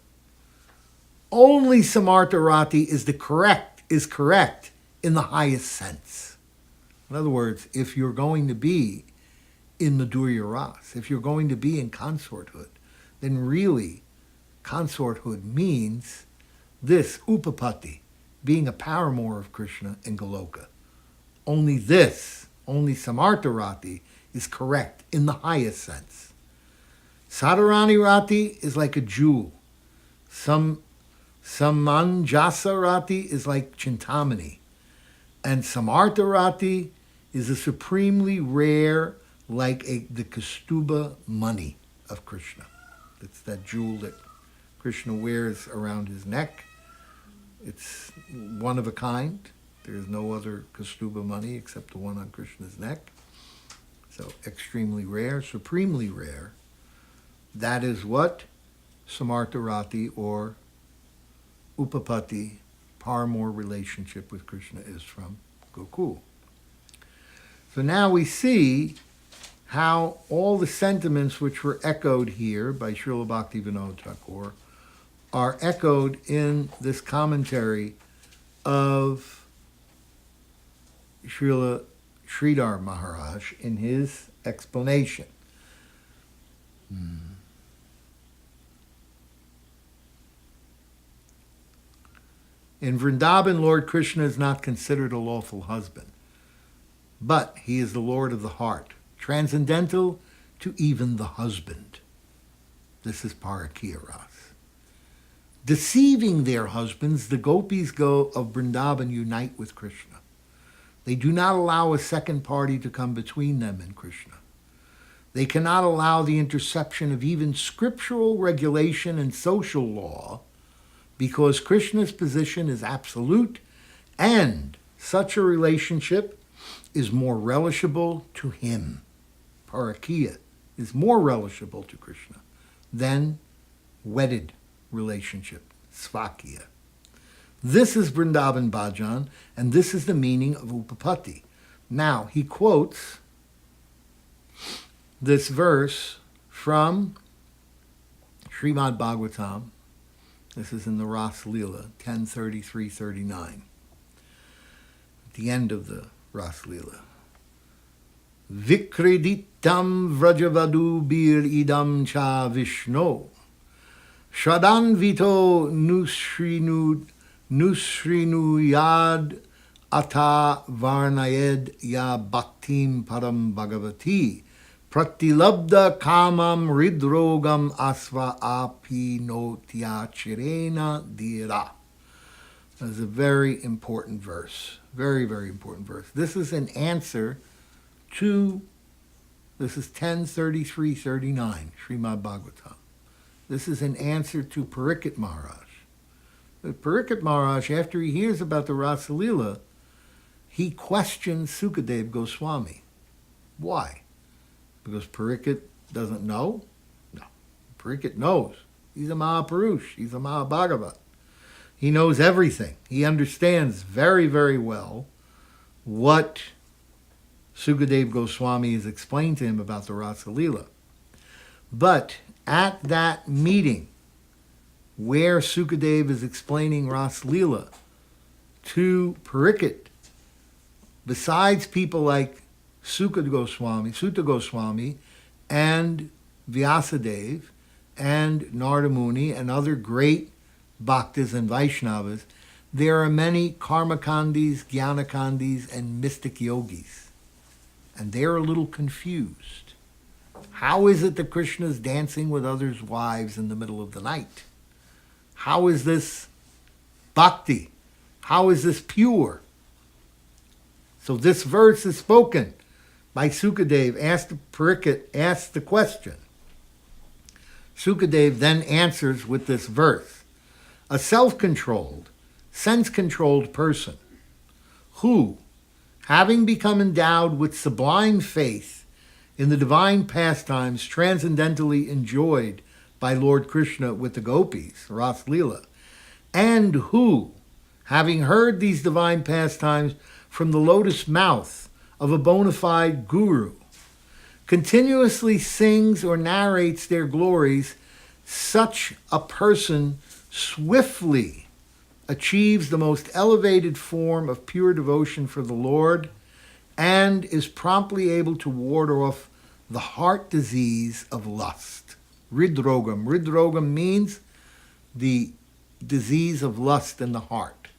only Samartha Rati is correct in the highest sense. In other words, if you're going to be in Madhurya Ras, if you're going to be in consorthood, then really consorthood means this, upapati, being a paramour of Krishna in Goloka. Only Samartha Rati is correct in the highest sense. Sadharani Rati is like a jewel. Samanjasa Rati is like Chintamani. And Samartha Rati is a supremely rare, like the Kaustubha money of Krishna. It's that jewel that Krishna wears around his neck. It's one of a kind. There's no other Kaustubha money except the one on Krishna's neck. So extremely rare, supremely rare. That is what Samartha Rati or Upapati, paramour relationship with Krishna is from Gokul. So now we see how all the sentiments which were echoed here by Srila Bhaktivinoda Thakur are echoed in this commentary of Srila Sridhar Maharaj in his explanation. In Vrindavan, Lord Krishna is not considered a lawful husband, but he is the Lord of the heart, transcendental to even the husband. This is Parakiya Ras. Deceiving their husbands, the gopis of Vrindavan unite with Krishna. They do not allow a second party to come between them and Krishna. They cannot allow the interception of even scriptural regulation and social law because Krishna's position is absolute and such a relationship is more relishable to him. Parakiya is more relishable to Krishna than wedded relationship, Svakya. This is Vrindavan Bhajan, and this is the meaning of Upapati. Now, he quotes this verse from Srimad Bhagavatam. This is in the Ras Leela, 10:33-39. At the end of the Ras Leela. Vikreditam vrajavadu bir idam cha Vishno Shadanvito nusrinuyad ata varnayed ya bhaktim param bhagavati pratilabda kamam ridrogam asva apinotya chirena dira. That's a very important verse. Very, very important verse. This is an answer to, this is 10:33:39, Srimad Bhagavatam. This is an answer to Parikshit Maharaj. But Parikshit Maharaj, after he hears about the Rasa Leela, he questions Sukadeva Goswami. Why? Because Parikshit doesn't know? No. Parikshit knows. He's a Mahapurush. He's a Mahabhagavat. He knows everything. He understands very, very well what Sukadeva Goswami has explained to him about the Rasa Leela. But at that meeting where Sukadeva is explaining Rasa Leela to Parikshit, besides people like Suta Goswami, and Vyasadeva, and Narada Muni, and other great Bhaktas and Vaishnavas, there are many Karmakandis, Jnanakandis, and mystic yogis. And they're a little confused. How is it that Krishna is dancing with others' wives in the middle of the night? How is this bhakti? How is this pure? So this verse is spoken by Sukadeva. Parikshit asks the question. Sukadeva then answers with this verse. A self-controlled, sense-controlled person who, having become endowed with sublime faith in the divine pastimes transcendentally enjoyed by Lord Krishna with the gopis, Ras Leela, and who, having heard these divine pastimes from the lotus mouth of a bona fide guru, continuously sings or narrates their glories, such a person swiftly achieves the most elevated form of pure devotion for the Lord and is promptly able to ward off the heart disease of lust. Ridrogam. Ridrogam means the disease of lust in the heart.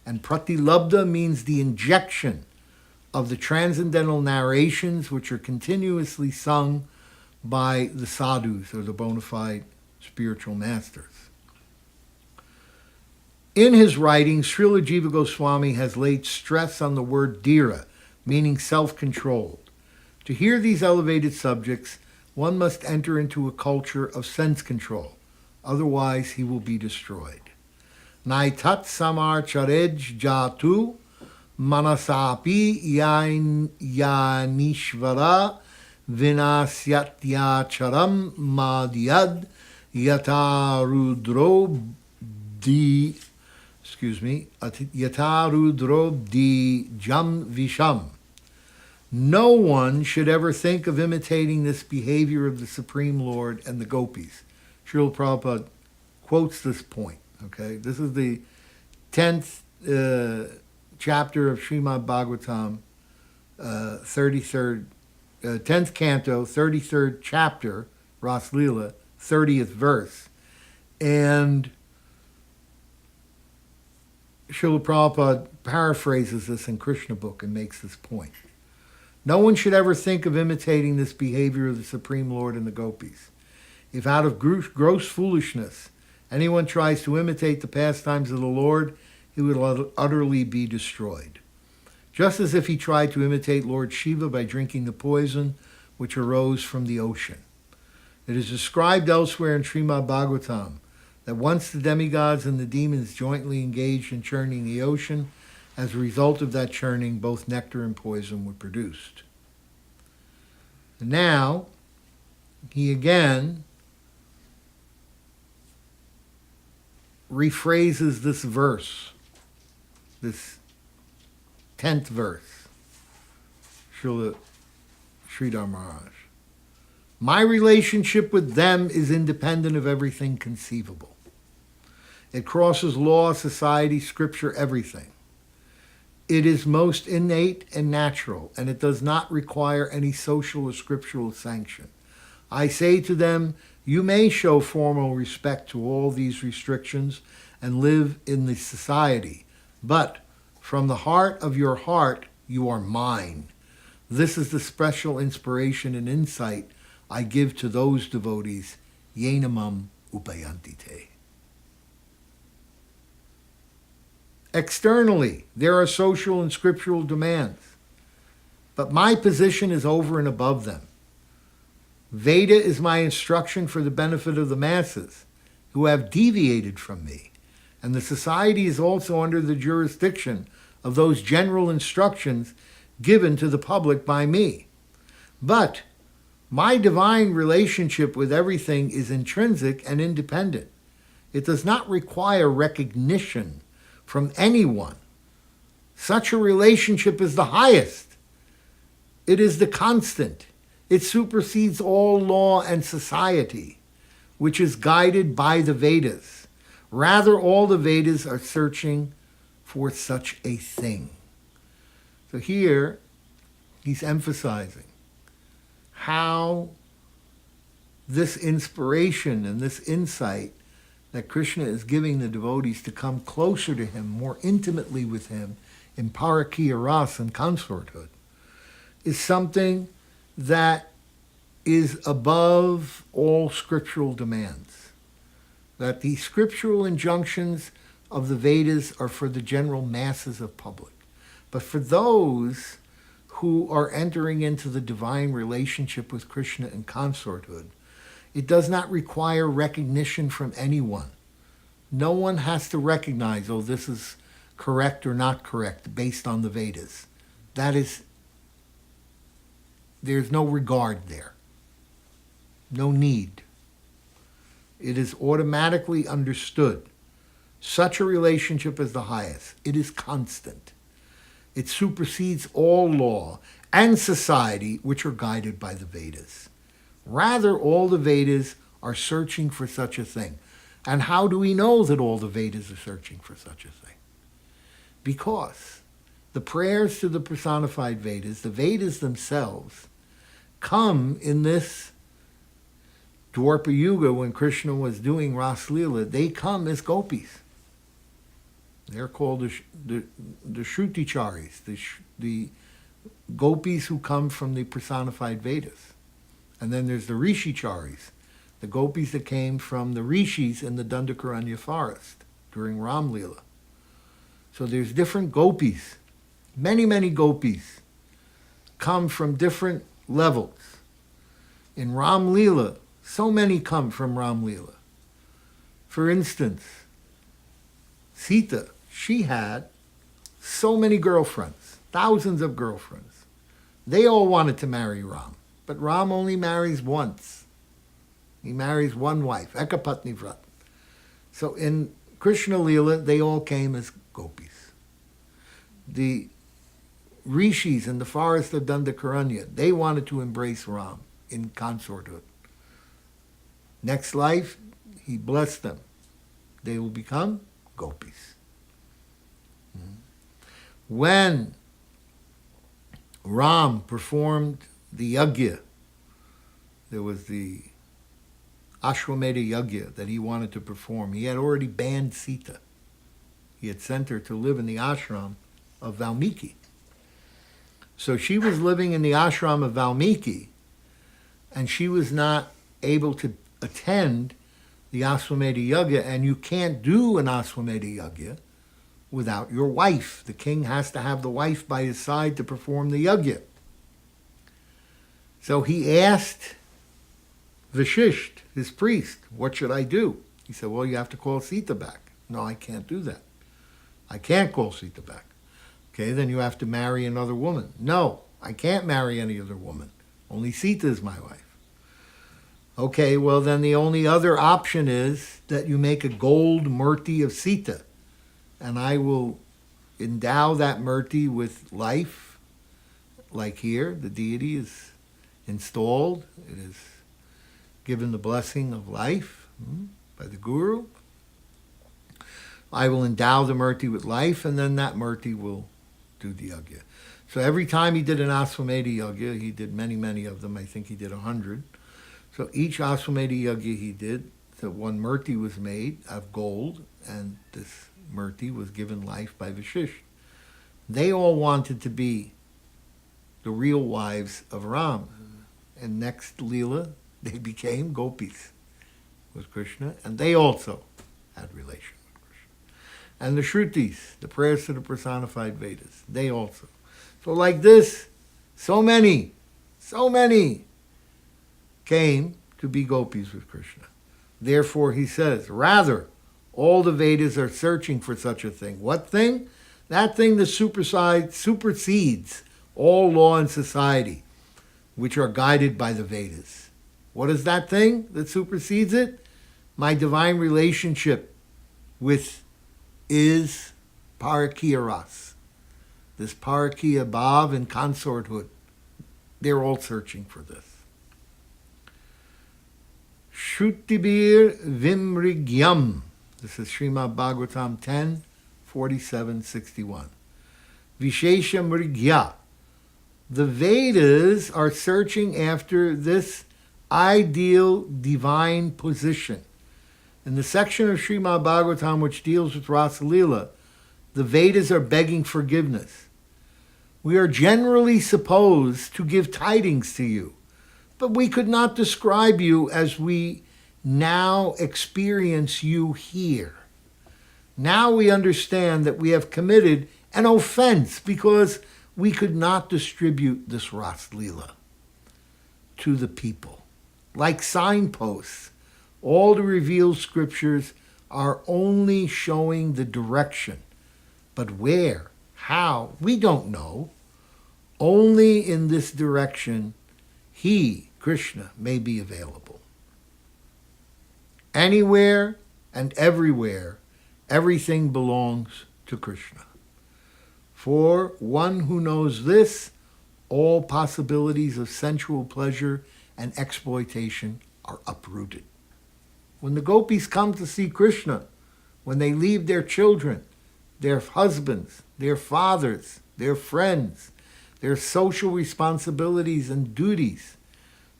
And pratilabdha means the injection of the transcendental narrations which are continuously sung by the sadhus or the bona fide spiritual masters. In his writings, Srila Jiva Goswami has laid stress on the word dhira, meaning self-controlled. To hear these elevated subjects, one must enter into a culture of sense control. Otherwise, he will be destroyed. Naitat samar charej jatu manasapi yanishvara vinasyatyacharam madhyad yatarudro yatarudrobdi jam visham. No one should ever think of imitating this behavior of the Supreme Lord and the gopis. Srila Prabhupada quotes this point. Okay, this is the 10th chapter of Srimad Bhagavatam, 10th canto, 33rd chapter, Ras Leela, 30th verse. And Srila Prabhupada paraphrases this in Krishna book and makes this point. No one should ever think of imitating this behavior of the Supreme Lord and the gopis. If out of gross foolishness anyone tries to imitate the pastimes of the Lord, he will utterly be destroyed. Just as if he tried to imitate Lord Shiva by drinking the poison which arose from the ocean. It is described elsewhere in Srimad Bhagavatam that once the demigods and the demons jointly engaged in churning the ocean, as a result of that churning, both nectar and poison were produced. And now, he again rephrases this verse, this 10th verse, Srila Sridhar Maharaj. My relationship with them is independent of everything conceivable. It crosses law, society, scripture, everything. It is most innate and natural, and it does not require any social or scriptural sanction. I say to them, you may show formal respect to all these restrictions and live in the society, but from the heart of your heart, you are mine. This is the special inspiration and insight I give to those devotees, yenamam upayantite. Externally, there are social and scriptural demands, but my position is over and above them. Veda is my instruction for the benefit of the masses who have deviated from me, and the society is also under the jurisdiction of those general instructions given to the public by me. But my divine relationship with everything is intrinsic and independent. It does not require recognition from anyone. Such a relationship is the highest. It is the constant. It supersedes all law and society, which is guided by the Vedas. Rather, all the Vedas are searching for such a thing. So here, he's emphasizing how this inspiration and this insight that Krishna is giving the devotees to come closer to him, more intimately with him, in Parakiya Rasa and consorthood, is something that is above all scriptural demands. That the scriptural injunctions of the Vedas are for the general masses of public. But for those who are entering into the divine relationship with Krishna and consorthood, it does not require recognition from anyone. No one has to recognize, oh, this is correct or not correct based on the Vedas. There's no regard there. No need. It is automatically understood. Such a relationship is the highest. It is constant. It supersedes all law and society, which are guided by the Vedas. Rather, all the Vedas are searching for such a thing. And how do we know that all the Vedas are searching for such a thing? Because the prayers to the personified Vedas, the Vedas themselves, come in this Dwarpa Yuga when Krishna was doing Ras Leela. They come as gopis. They're called the Shruticharis, the gopis who come from the personified Vedas. And then there's the Rishicharis, the gopis that came from the rishis in the Dandakaranya forest during Ram Leela. So there's different gopis. Many, many gopis come from different levels. In Ram Leela, so many come from Ram Leela. For instance, Sita, she had so many girlfriends, thousands of girlfriends. They all wanted to marry Ram, but Ram only marries once. He marries one wife, Ekapatni Vrat. So in Krishna Leela, they all came as gopis. The rishis in the forest of Dandakaranya, they wanted to embrace Ram in consorthood. Next life, he blessed them. They will become gopis. When Ram performed the yajna, there was the Ashwamedha yajna that he wanted to perform. He had already banned Sita. He had sent her to live in the ashram of Valmiki. So she was living in the ashram of Valmiki, and she was not able to attend the Ashwamedha yajna, and you can't do an Ashwamedha yajna without your wife. The king has to have the wife by his side to perform the yajna. So he asked Vashisht, his priest, what should I do? He said, well, you have to call Sita back. No, I can't do that. I can't call Sita back. Okay, then you have to marry another woman. No, I can't marry any other woman. Only Sita is my wife. Okay, well then the only other option is that you make a gold murti of Sita, and I will endow that murti with life, like here, the deity is installed, it is given the blessing of life by the guru. I will endow the murti with life, and then that murti will do the yajna. So every time he did an Ashwamedha yajna, he did many, many of them. I think he did 100. So each Ashwamedha yajna he did, so one murti was made of gold, and this murti was given life by Vashisht. They all wanted to be the real wives of Ram. And next Leela, they became gopis with Krishna, and they also had relation with Krishna. And the Shrutis, the prayers to the personified Vedas, they also. So like this, so many came to be gopis with Krishna. Therefore, he says, rather, all the Vedas are searching for such a thing. What thing? That thing that supersedes all law and society, which are guided by the Vedas. What is that thing that supersedes it? My divine relationship with is Parakiya Ras. This Parakiya Bhav and consorthood. They're all searching for this. Shrutibir Vimrigyam. This is Srimad Bhagavatam 10, 47, 61. Vishesha Mrigya. The Vedas are searching after this ideal divine position. In the section of Srimad Bhagavatam which deals with Rasa Leela, the Vedas are begging forgiveness. We are generally supposed to give tidings to you, but we could not describe you as we now experience you here. Now we understand that we have committed an offense because we could not distribute this Ras Leela to the people. Like signposts, all the revealed scriptures are only showing the direction. But where, how, we don't know. Only in this direction he, Krishna, may be available. Anywhere and everywhere, everything belongs to Krishna. For one who knows this, all possibilities of sensual pleasure and exploitation are uprooted. When the gopis come to see Krishna, when they leave their children, their husbands, their fathers, their friends, their social responsibilities and duties,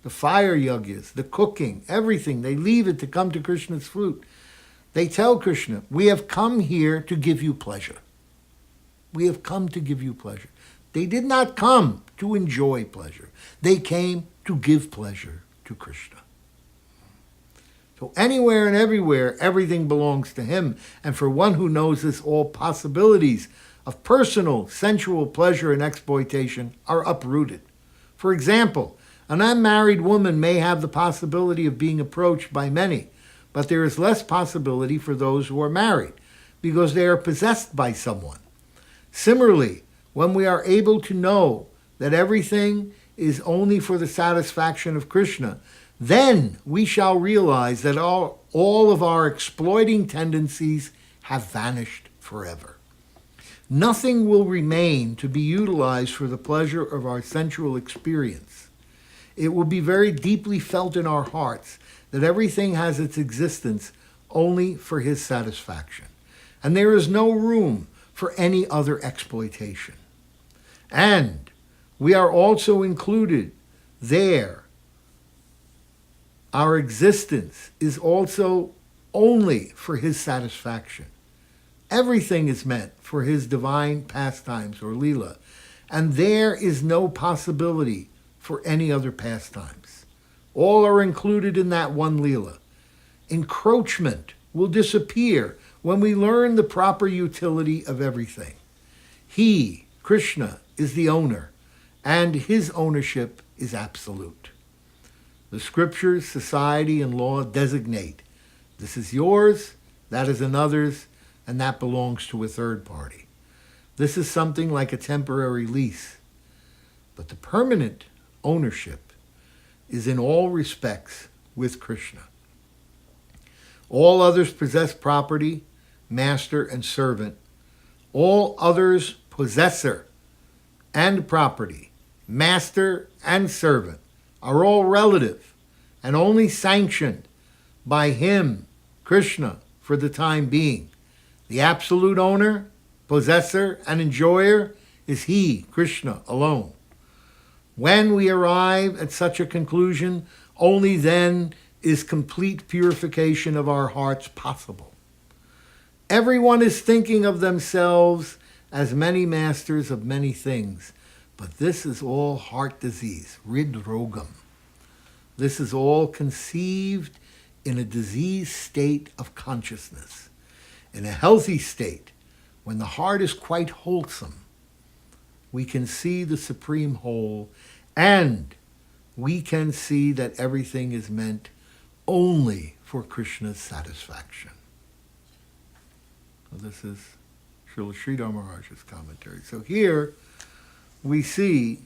the fire yagyas, the cooking, everything, they leave it to come to Krishna's fruit. They tell Krishna, we have come here to give you pleasure. We have come to give you pleasure. They did not come to enjoy pleasure. They came to give pleasure to Krishna. So anywhere and everywhere, everything belongs to him. And for one who knows this, all possibilities of personal, sensual pleasure and exploitation are uprooted. For example, an unmarried woman may have the possibility of being approached by many, but there is less possibility for those who are married, because they are possessed by someone. Similarly, when we are able to know that everything is only for the satisfaction of Krishna, then we shall realize that all of our exploiting tendencies have vanished forever. Nothing will remain to be utilized for the pleasure of our sensual experience. It will be very deeply felt in our hearts that everything has its existence only for his satisfaction, and there is no room for any other exploitation. And we are also included there. Our existence is also only for his satisfaction. Everything is meant for his divine pastimes or Leela, and there is no possibility for any other pastimes. All are included in that one Leela. Encroachment will disappear when we learn the proper utility of everything. He, Krishna, is the owner, and his ownership is absolute. The scriptures, society, and law designate this is yours, that is another's, and that belongs to a third party. This is something like a temporary lease. But the permanent ownership is in all respects with Krishna. All others possess property, master and servant. All others possessor and property, master and servant, are all relative and only sanctioned by him, Krishna, for the time being. The absolute owner, possessor, and enjoyer is he, Krishna, alone. When we arrive at such a conclusion, only then is complete purification of our hearts possible. Everyone is thinking of themselves as many masters of many things, but this is all heart disease, hridrogam. This is all conceived in a diseased state of consciousness. In a healthy state, when the heart is quite wholesome, we can see the supreme whole, and we can see that everything is meant only for Krishna's satisfaction. So this is Srila Sridhar Maharaj's commentary. So here we see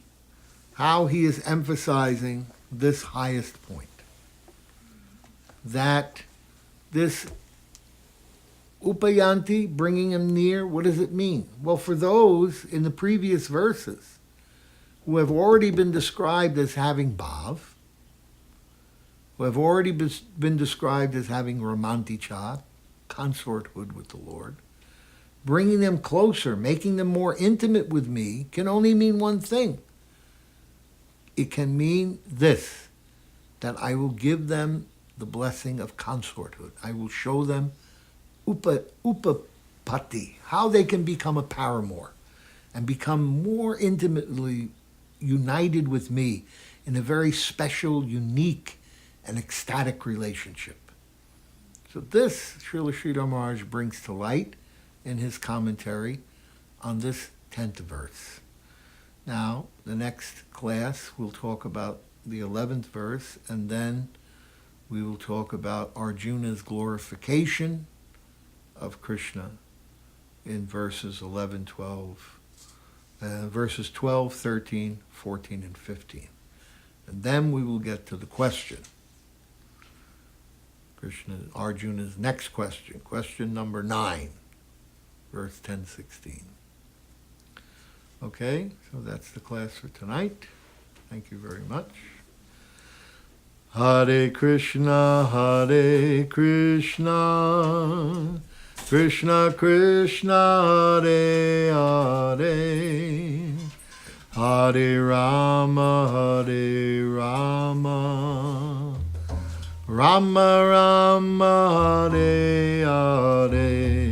how he is emphasizing this highest point, that this upayanti, bringing him near, what does it mean? Well, for those in the previous verses who have already been described as having bhav, who have already been described as having romanticha, consorthood with the Lord, bringing them closer, making them more intimate with me, can only mean one thing. It can mean this, that I will give them the blessing of consorthood. I will show them upapati, how they can become a paramour and become more intimately united with me in a very special, unique, and ecstatic relationship. So this Srila Sridhar Maharaj brings to light in his commentary on this 10th verse. Now, the next class we'll talk about the 11th verse, and then we will talk about Arjuna's glorification of Krishna in verses 11, 12, verses 12, 13, 14, and 15. And then we will get to the question. Arjuna's next question, question number 9, verse 10, 16. Okay, so that's the class for tonight. Thank you very much. Hare Krishna, Krishna Krishna, Hare Hare, Hare Rama, Rama Rama, Hare Hare.